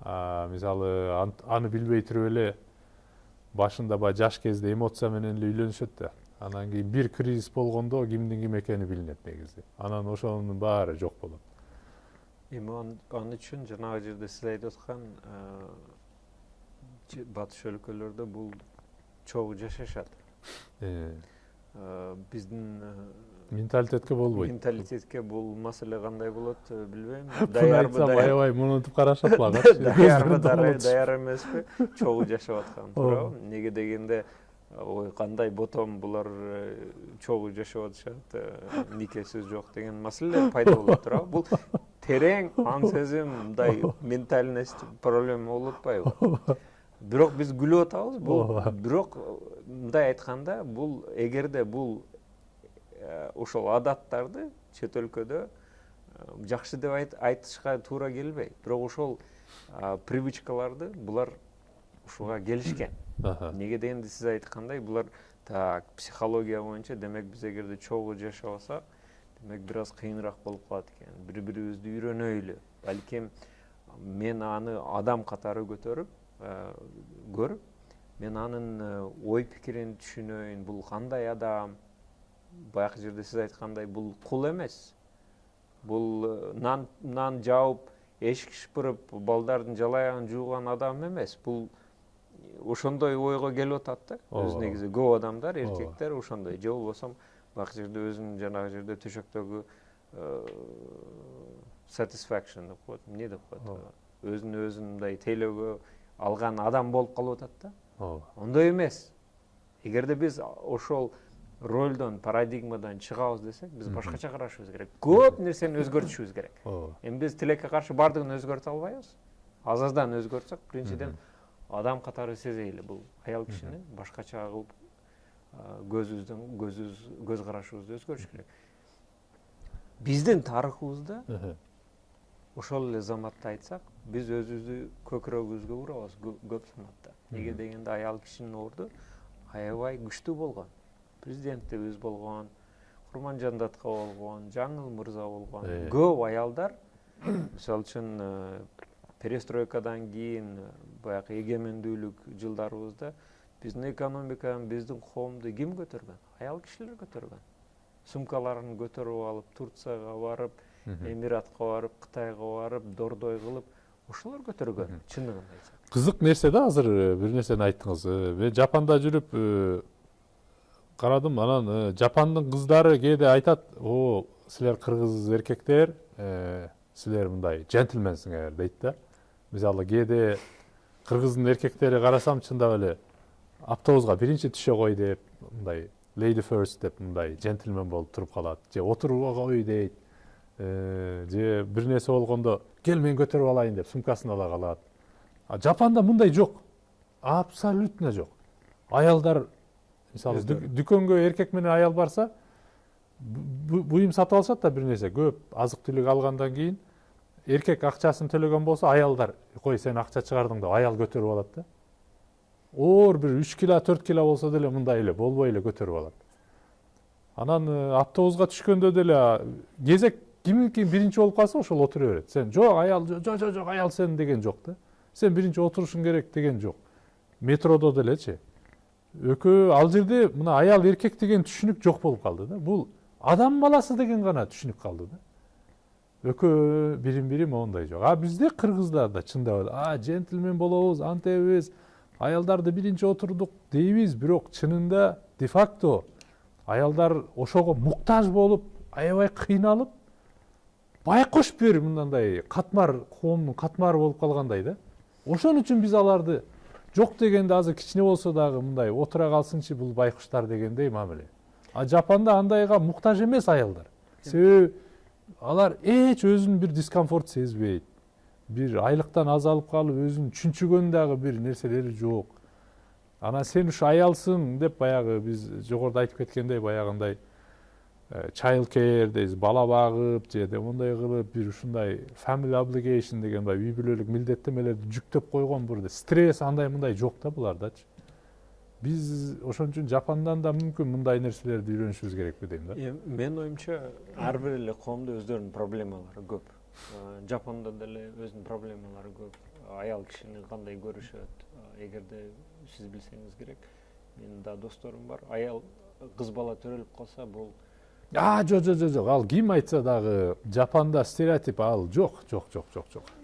Мисалы аны билбей туруп эле башында баягы жаш кезде эмоция менен эле үйлөнүшөт да. Анан кийин бир кризис болгондо кимдин ким экени билинет негизи. Анан ошонун баары жок болот. Эми ал үчүн жанагы жерде сиз айтып аткан батыш өлкөлөрдө бул чогуу жашашат. Биздин менталитетке болбойт. Менталитетке бул маселе кандай болот билбейм. Даярбы аябай мунутуп карашат ла. Даяр эмеспи? Чогуу жашап аткан туурабы? Неге дегенде ой кандай ботом булар чогуу жашап атышат, никесиз жок деген маселелер пайда болот туурабы? Бул терең ан сезим мындай ментальность проблема болуп атпайбы? Бирок биз күлүп атабыз. Бул бирок мындай айтканда бул эгерде бул ошол адаттарды чет өлкөдө жакшы деп айтышка туура келбейт. Бирок ошол привычкаларды булар ушуга келишкен. Неге дегенде сиз айткандай булар психология боюнча демек биз эгерде чогуу жашап алсак, демек бир аз кыйыныраак болуп калат экен. Бири-бирибизди үйрөнөйлү. Балким мен аны адам катары көрүп, мен анын ой пикирин түшүнөйүн, бул кандай адам. Баягы жерде сиз айткандай бул кул эмес. Бул нан жаап, эшик шыпырып, балдардын жалаягын жууган адам эмес. Бул ошондой ойго келип атат да. Өз негизи көп адамдар, эркектер ошондой. Же болбосо баягы жерде өзүнүн жанагы жерде төшөктөгү satisfaction деп коет. Эмне деп коет? Өзүн мындай тейлөөгө алган адам болуп калып атат да. Ондой эмес. Эгерде биз ошол ролдон, парадигмадан чыгабыз десек, биз башкача карашыбыз керек. Көп нерсени өзгөртүшүбүз керек. Эми биз тилекке каршы бардыгын өзгөртө албайбыз. Аз-аздан өзгөртсөк, биринчиден адам катары сезейли. Бул аял кишини башкача кылып көз карашыбызды өзгөртүш керек. Биздин тарыхыбызда ошол эле заматта айтсак, биз өзүбүздү көкүрөгүбүзгө урабыз көп заматта. Неге дегенде аял кишинин орду аябай күчтүү болгон. Президентибиз болгон, Курманжан Датка болгон, Жаңыл мырза болгон. Көп аялдар, мисалы үчүн перестройкадан кийин баягы эгемендүүлүк жылдарыбызда биздин экономиканы, биздин коомду ким көтөргөн? Аял кишилер көтөргөн. Сумкаларын көтөрүп алып, Турцияга барып, Эмиратка барып, Кытайга барып, дордой кылып, ошолор көтөргөн. Чындыгын айтсак. Кызык нерсе да, азыр бир нерсени айттыңыз. Мен Жапанда жүрүп карадым, анан Жапандын кыздары кээде айтат, силер кыргыз эркектер, силер мындай джентльменсиңер дейт да. Мисалы кээде кыргыздын эркектери карасам чындап эле автобуска биринчи түшө кой деп, мындай lady first деп мындай джентльмен болуп туруп калат. Же отуруп кой дейт. Же бир нерсе болгондо кел мен көтөрүп алайын деп сумкасын ала калат. Жапанда мындай жок. Абсолютно жок. Аялдар мисалы дүкөнгө эркек менен аял барса, буюм сатып алышат да бир нерсе, көп азык-түлүк алгандан кийин эркек акчасын төлөгөн болсо, аялдар кой сен акча чыгардың деп аял көтөрүп алат да. Оор бир 3 кило, 4 кило болсо деле мындай эле болбой эле көтөрүп алат. Анан автобуска түшкөндө деле кезек киминки биринчи болуп калса ошол отура берет. Сен жок аял, жок аял сен деген жок да. Сен биринчи отурушуң керек деген жок. Метродо делечи. Өкө ал жерде мына аял эркек деген түшүнүк жок болуп калды да. Бул адам баласы деген гана түшүнүк калды да. Өкө бирин мондай жок. Бизде кыргыздарда чындап эле джентльмен болобуз, антебиз, аялдарды биринчи отурдук дейбиз, бирок чынында де факто аялдар ошого муктаж болуп, аябай кыйналып, байкош бир мындай катмар, коомдун катмары болуп калгандай да. Ошон үчүн биз аларды жок дегенде азыр кичине болсо дагы мындай отура калсынчы бул байкуштар дегендей мамиле. Жапанда андайга муктаж эмес аялдар. Себеби алар эч өзүн бир дискомфорт сезбейт. Бир айлыктан аз алып калып өзүн чүнчүгөн дагы бир нерселери жок. Анан сен ушу аялсың деп баягы биз жогоруда айтып кеткендей баягындай child care дейбиз, бала багып же мондай кылып бир ушундай family obligation деген үй бүлөлүк милдеттемелерди жүктөп койгон бир стресс андай мындай жок да булардачы. биз ошон үчүн Жапандан да мүмкүн мындай нерселерди үйрөнүшүбүз керекпи дейм да. Менин оюмча ар бир эле коомдо өздөрүнүн проблемалары көп. Жапондо деле өзүнүн проблемалары көп. Аял кишини кандай көрүшөт, эгерде сиз билсеңиз керек, менин да досторум бар. Аял кыз бала төрөлүп калса, бул Жок, ал ким айтса дагы Жапанда стереотип ал жок.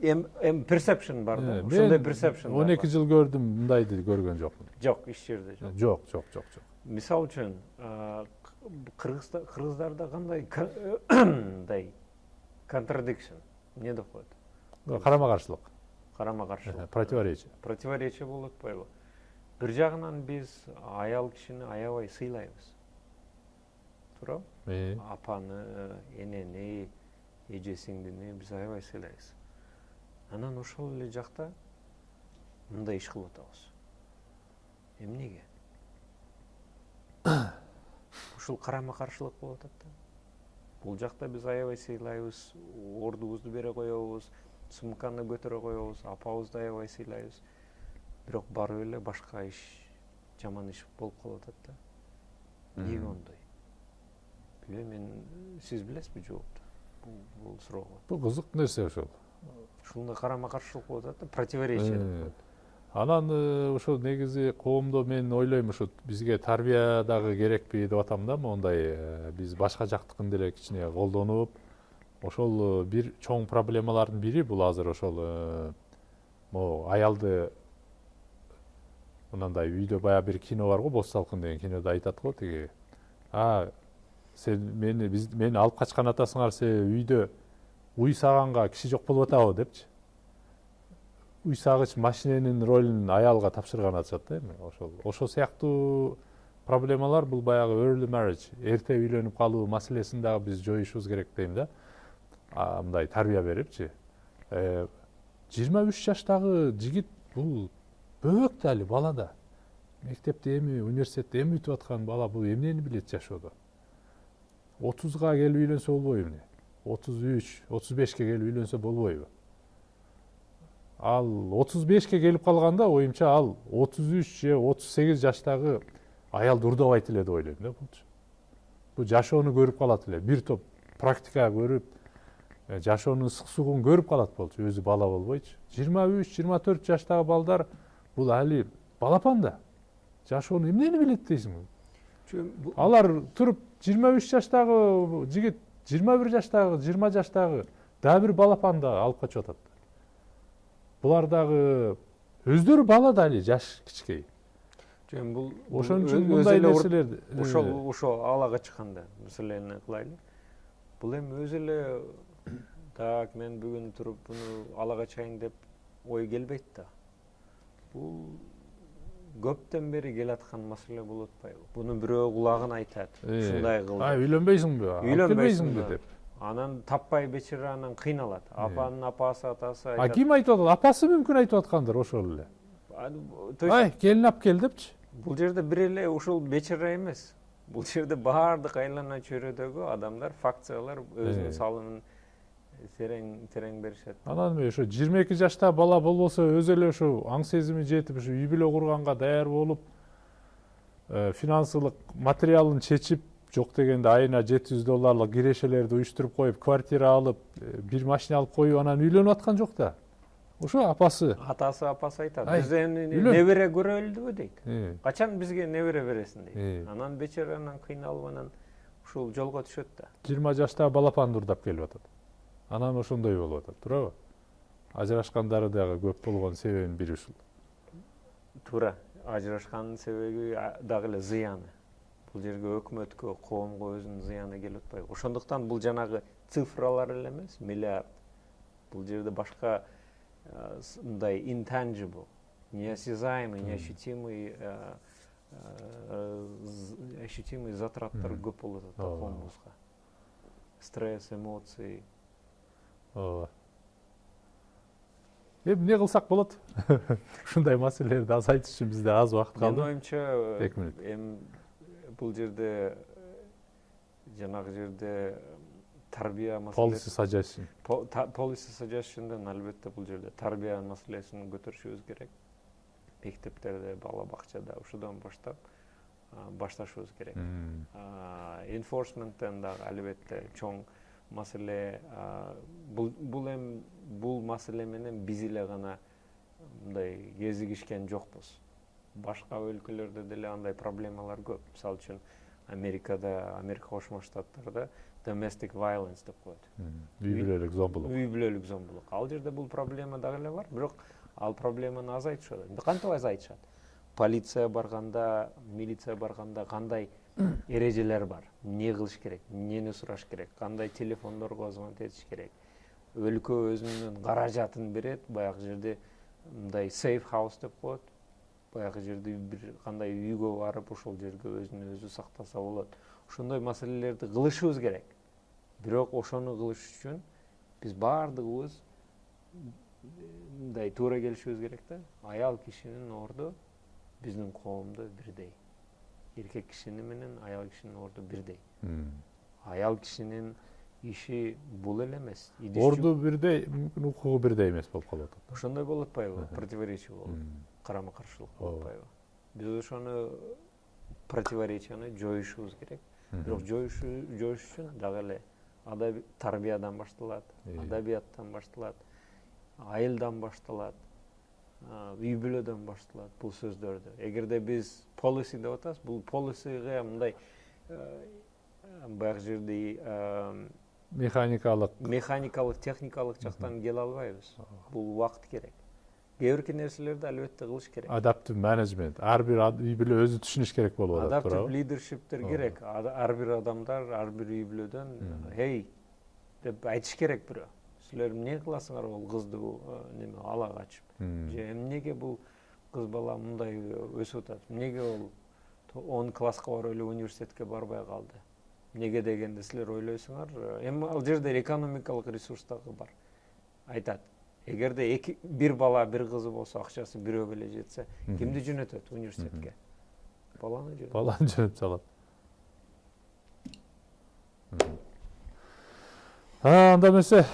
Эми perception бар да. Ошондой perception бар. 12 жыл көрдүм, мындайды көргөн жокмун. Жок, иш жерде жок. Жок. Мисалы үчүн, кыргыздарда кандай мындай contradiction, эмне деп коет? Карама-каршылык. Противоречие болуп атпайбы? Бир жагынан биз аял кишини аябай сыйлайбыз. Туурабы? Апаны, энени, эже сиңдини биз аябай сыйлайбыз. Анан ошол эле жакта мындай иш кылып атабыз. Эмнеге? Ушул карама-каршылык болуп атат да. Бул жакта биз аябай сыйлайбыз, ордубузду бере коебуз, сумканы көтөрө коебуз, апабызды аябай сыйлайбыз. Бирок барып эле башка иш, жаман иш болуп калып атат да. Эмнеге ондой? Мен сиз билесизби жоопту? Бул суроого. Бул кызык нерсе ошол. Ушундай карама-каршылык болуп атат да, противоречие. Анан ошо негизи коомдо мен ойлойм, ошо бизге тарбия дагы керекпи деп атам да, мондай биз башка жактыкын деле кичине колдонуп, ошол бир чоң проблемалардын бири бул азыр ошол могу аялды мынандай үйдө баягы бир кино бар го, Боз салкын деген кинодо айтат го, тиги сен мени алып качкан атасыңар, сен үйдө уй саганга киши жок болуп атабы депчи. Уй сагыч машиненин ролун аялга тапшырган атышат да эми. Ошол сыяктуу проблемалар бул баягы early marriage, эрте үйлөнүп калуу маселесин дагы биз жоюшубуз керек дейм да. Мындай тарбия берипчи. 23 жаштагы жигит бул бөбөк да, али бала да. Мектепте эми, университетте эми бүтүп аткан бала бул эмнени билет жашоодо? 30га келип үйлөнсө болбойбу эмне? 33, 35ке келип үйлөнсө болбойбу? Ал 35ке келип калганда оюмча ал 33 же 38 жаштагы аялды урдабайт эле деп ойлойм да булчу. Бул жашоону көрүп калат эле, бир топ практика көрүп, жашоонун ысык-сугун көрүп калат болчу, өзү бала болбойчу. 23-24 жаштагы балдар бул али балапан да. Жашоону эмнени билет дейсиңби? Алар туруп 23 жаштагы жигит, 21 жаштагы, 20 жаштагы дагы бир балапан да алып качып атат. Булар дагы өздөрү бала да, али жаш кичкей. Бул ошон үчүн мындай нерселерди ошол алага чыкканда маселени кылайлы. Бул эми өзү эле так мен бүгүн туруп буну алага чейин деп ой келбейт да. Бул көптөн бери келаткан маселе болуп атпайбы? Буну бирөө кулагына айтат. Ушундай кыл. Үйлөнбөйсүңбү? Үйлөнбөйсүңбү деп. Анан таппай бечара анан кыйналат. Апанын апасы, атасы айтат. Ким айтып атат? Апасы мүмкүн айтып аткандыр ошол эле. Келин алып кел депчи. Бул жерде бир эле ушул бечара эмес. Бул жерде баардык айлана чөйрөдөгү адамдар, факциялар өзүнүн салымын терең беришет. Анан ошо 22 жаштагы бала болбосо өзү эле ошо аң сезими жетип, ошо үй бүлө курганга даяр болуп, финансылык материалын чечип, жок дегенде айына $700 кирешелерди уюштуруп коюп, квартира алып, бир машина алып коюп, анан үйлөнүп аткан жок да. Ошо апасы. Апасы айтат. Биз эми небере көрөлүбү дейт. Качан бизге небере бересиң дейт. Анан бечаранан кыйналып анан ушул жолго түшөт да. 20 жаштагы балапанды урдап келип атат. Анан ошондой болуп атат, туурабы? Ажырашкандары дагы көп болгон себебинин бири ушул. Туура. Ажырашкандын себеби дагы эле зыяны. Бул жерге өкмөткө, коомго өзүнүн зыяны келип атпайбы? Ошондуктан бул жанагы цифралар эле эмес, миллиард. Бул жерде башка мындай intangible, неосязаемый, неощутимый затраттар көп болуп атат коомубузга. Стресс, эмоции. Эмне кылсак болот? Ушундай маселелерди азайтыш үчүн бизде аз убакыт калды. Менин оюмча, эми бул жерде жанагы жерде тарбия маселеси, policy suggestion'дан албетте бул жерде тарбия маселесин көтөрүшүбүз керек. мектептерде, бала бакчада ушудан баштап башташыбыз керек. Enforcemenттен дагы албетте чоң маселе. Бул маселе менен биз эле гана мындай кезигишкен жокпуз. Башка өлкөлөрдө деле андай проблемалар көп. Мисалы үчүн Америка Кошмо Штаттарда domestic violence деп коет. Үй бүлөлүк зомбулук. Үй бүлөлүк зомбулук. Ал жерде бул проблема дагы эле бар, бирок ал проблеманы азайтышат. Кантип азайтышат? Полиция барганда, милиция барганда кандай эрежелер бар? Эмне кылыш керек? Эмнени сураш керек? Кандай телефондорго звонок этиш керек? Өлкө өзүнүн каражатын берет, баягы жерде мындай safe house деп коет. Баягы жерде бир кандай үйгө барып, ошол жерге өзүн өзү сактаса болот. Ошондой маселелерди кылышыбыз керек. Бирок ошону кылыш үчүн биз баардыгыбыз мындай туура келишибиз керек да. Аял кишинин орду биздин коомдо бирдей. Эркек кишини менен аял кишинин орду бирдей. Аял кишинин иши бул эле эмес. Орду бирдей, мүмкүн укугу бирдей эмес болуп калып атат. Ошондой болуп атпайбы? Противоречие болуп, карама-каршылык болуп атпайбы? Биз ошону противоречияны жоюшубуз керек. Бирок жоюш үчүн дагы эле тарбиядан башталат, адабияттан башталат, айылдан башталат, үй бүлөдөн башталат бул сөздөрдү. Эгерде биз policy деп атабыз, бул policyга мындай баягы жерде механикалык, техникалык жактан келе албайбыз. Бул убакыт керек. Кээ бир нерселерди албетте кылыш керек. Adaptive management. Ар бир үй бүлө өзү түшүнүш керек болуп атат. Adaptive leadership'тер керек. Ар бир адамдар, ар бир үй бүлөдөн "Hey" деп айтыш керек бирөө. Силер эмне кыласыңар бул кызды неме ала качып? Же эмнеге бул кыз бала мындай өсүп атат? Эмнеге ол 10 класска барып эле университетке барбай калды? Эмнеге дегенде силер ойлойсуңар, эми ал жерде экономикалык ресурс дагы бар. Айтат, эгерде бир бала, бир кызы болсо, акчасы бирөөгө эле жетсе, кимди жөнөтөт университетке? Баланы жөнөтөт. Баланы жөнөтүп салат. Анда эмесе,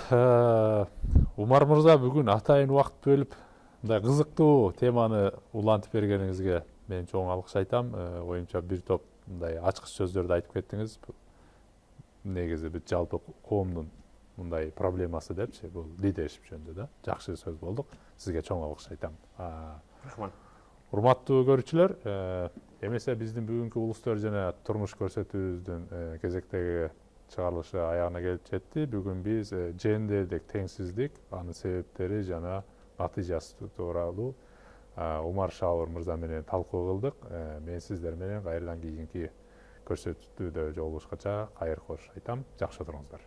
Умар мырза бүгүн атайын убакыт бөлүп, мындай кызыктуу теманы улантып бергениңизге мен чоң алкыш айтам. Оюмча бир топ мындай ачкыч сөздөрдү айтып кеттиңиз. Негизи бүт жалпы коомдун мындай проблемасы депчи, бул лидершип жөнүндө да. Жакшы сөз болдук. Сизге чоң алкыш айтам. Рахмат. Урматтуу көрүүчүлөр, эмесе биздин бүгүнкү улустөр жана турмуш көрсөтүүбүздүн кезектеги чыгарылышы аягына келип жетти. Бүгүн биз жендердик теңсиздик, анын себептери жана натыйжасы тууралуу Умар Шауыр мырза менен талкуу кылдык. Мен сиздер менен кайрадан кийинки көрсөтүүдө жолугушкача кайыр кош айтам. Жакшы отуруңуздар.